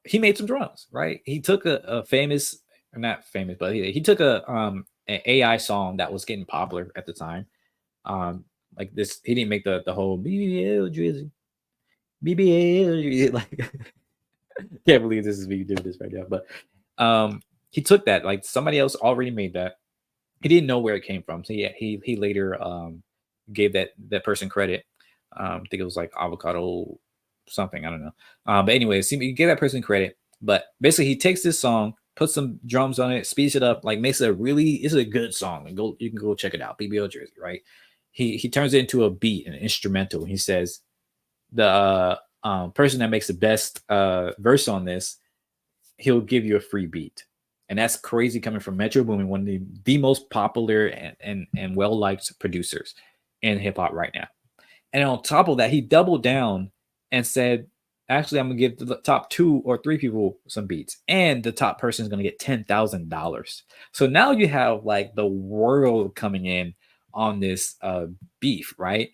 he made some drums, right? He took a famous, or not famous, but he took an AI song that was getting popular at the time. Um, like this, he didn't make the whole BBL Drizzy, BBL, like, can't believe this is me doing this right now. But he took that, like, somebody else already made that. He didn't know where it came from, so yeah, he later gave that person credit. I think it was like avocado something, I don't know. But anyways, he gave that person credit. But basically, he takes this song, puts some drums on it, speeds it up, like makes it it's a good song. And you can go check it out, BBL Drizzy, right? He turns it into a beat, an instrumental. He says the person that makes the best verse on this, he'll give you a free beat. And that's crazy coming from Metro Boomin, one of the most popular and well liked producers in hip hop right now. And on top of that, he doubled down and said, actually, I'm gonna give the top 2 or 3 people some beats, and the top person is gonna get $10,000. So now you have, like, the world coming in on this beef, right?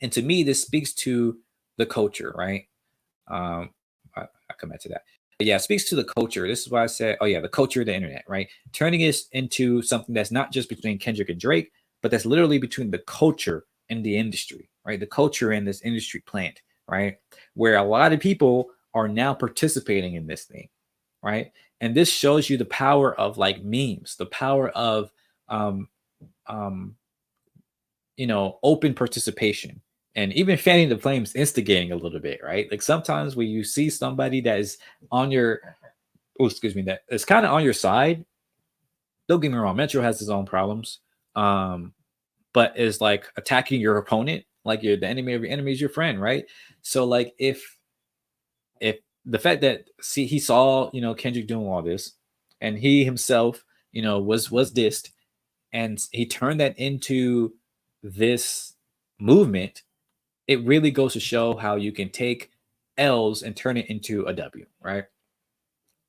And to me, this speaks to the culture, right? Um, I come back to that. But yeah, it speaks to the culture. This is why I said, oh yeah, the culture of the internet, right? Turning it into something that's not just between Kendrick and Drake, but that's literally between the culture and the industry, right? The culture in this industry plant, right? Where a lot of people are now participating in this thing, right? And this shows you the power of, like, memes, the power of um, um, open participation, and even fanning the flames instigating a little bit, right? Like, sometimes when you see somebody that is on your, oh, excuse me, that is kind of on your side, don't get me wrong, Metro has his own problems, um, but is, like, attacking your opponent, like, you're the enemy of your enemy is your friend, right? So, like, if the fact that, see, he saw, Kendrick doing all this, and he himself, was dissed, and he turned that into this movement, it really goes to show how you can take L's and turn it into a W, right?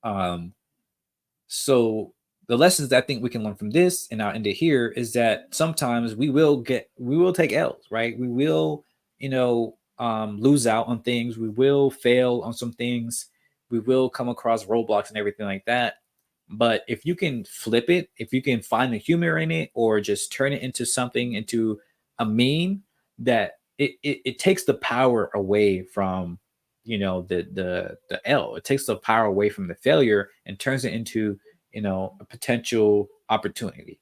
Um, so the lessons that I think we can learn from this, and I'll end it here, is that sometimes we will take L's, right? We will, lose out on things. We will fail on some things. We will come across roadblocks and everything like that. But if you can flip it, if you can find the humor in it, or just turn it into something, into a meme, that it takes the power away from, the L. It takes the power away from the failure and turns it into, a potential opportunity.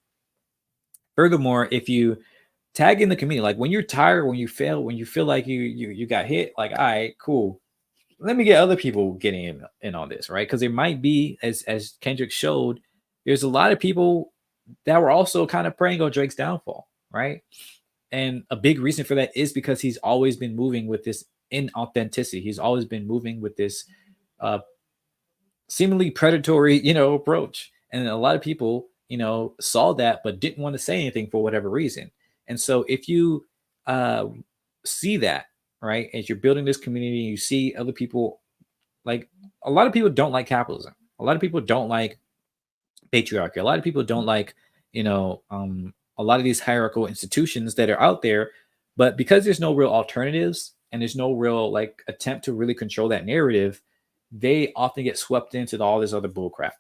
Furthermore, if you tag in the community, like, when you're tired, when you fail, when you feel like you got hit, like, all right, cool, let me get other people getting in on this, right? Because there might be, as Kendrick showed, there's a lot of people that were also kind of praying on Drake's downfall, right? And a big reason for that is because he's always been moving with this inauthenticity. He's always been moving with this uh, seemingly predatory, approach. And a lot of people, saw that but didn't want to say anything for whatever reason. And so if you uh, see that, right? As you're building this community, you see other people. Like, a lot of people don't like capitalism. A lot of people don't like patriarchy. A lot of people don't like, a lot of these hierarchical institutions that are out there. But because there's no real alternatives and there's no real like attempt to really control that narrative, they often get swept into all this other bullcrap.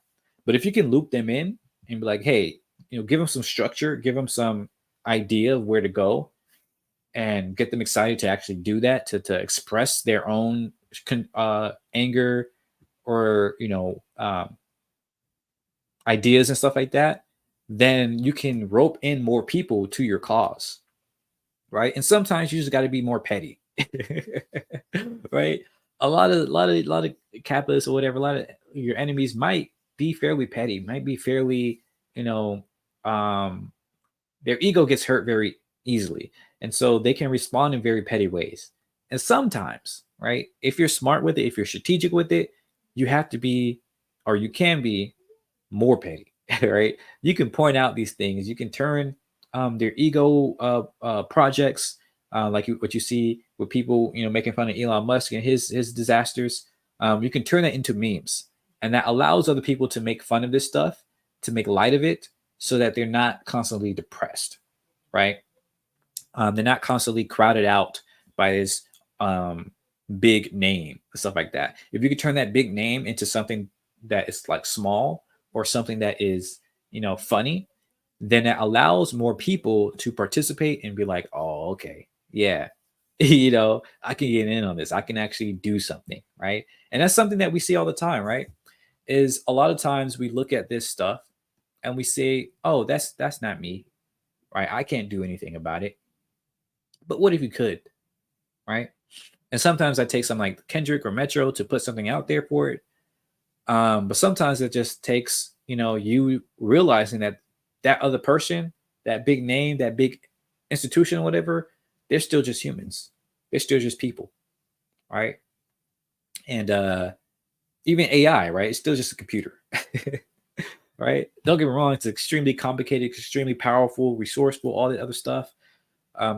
But if you can loop them in and be like, hey, give them some structure, give them some idea of where to go, and get them excited to actually do that, to express their own anger, or ideas and stuff like that, then you can rope in more people to your cause, right? And sometimes you just got to be more petty, right? A lot of capitalists or whatever, a lot of your enemies might be fairly petty, might be fairly, you know, um, their ego gets hurt very easily, and so they can respond in very petty ways. And sometimes, right, if you're smart with it, if you're strategic with it, you have to be, or you can be, more petty, right? You can point out these things. You can turn their ego projects, like what you see with people, making fun of Elon Musk and his disasters. You can turn that into memes, and that allows other people to make fun of this stuff, to make light of it, so that they're not constantly depressed, right? They're not constantly crowded out by this big name and stuff like that. If you could turn that big name into something that is like small, or something that is, funny, then it allows more people to participate and be like, oh, okay, yeah, I can get in on this. I can actually do something, right? And that's something that we see all the time, right? Is a lot of times we look at this stuff and we say, oh, that's not me, right? I can't do anything about it. But what if you could, right? And sometimes I take something like Kendrick or Metro to put something out there for it. But sometimes it just takes, you realizing that that other person, that big name, that big institution, whatever, they're still just humans. They're still just people, right? And even AI, right? It's still just a computer, right? Don't get me wrong; it's extremely complicated, extremely powerful, resourceful, all the other stuff,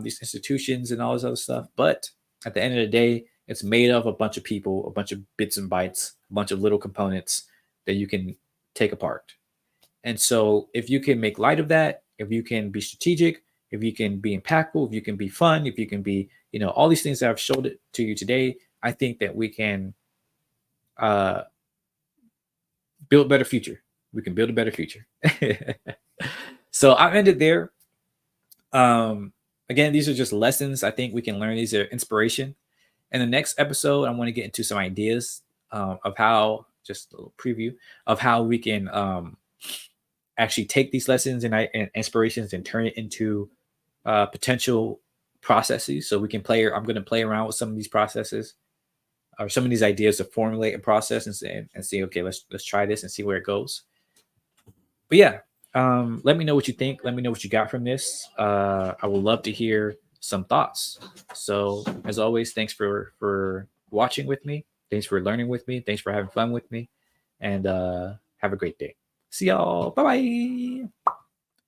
these institutions and all this other stuff. But at the end of the day, it's made of a bunch of people, a bunch of bits and bytes, a bunch of little components that you can take apart. And so, if you can make light of that, if you can be strategic, if you can be impactful, if you can be fun, if you can be, all these things that I've showed it to you today, I think that we can uh, build a better future. We can build a better future. So I ended there. Again, these are just lessons I think we can learn. These are inspiration. In the next episode, I want to get into some ideas of how, just a little preview of how we can actually take these lessons and inspirations and turn it into potential processes. So we can play. I'm going to play around with some of these processes, or some of these ideas to formulate a process and see. Okay, let's try this and see where it goes. But yeah, let me know what you think. Let me know what you got from this. I would love to hear some thoughts. So as always, thanks for watching with me. Thanks for learning with me. Thanks for having fun with me. And have a great day. See y'all. Bye bye.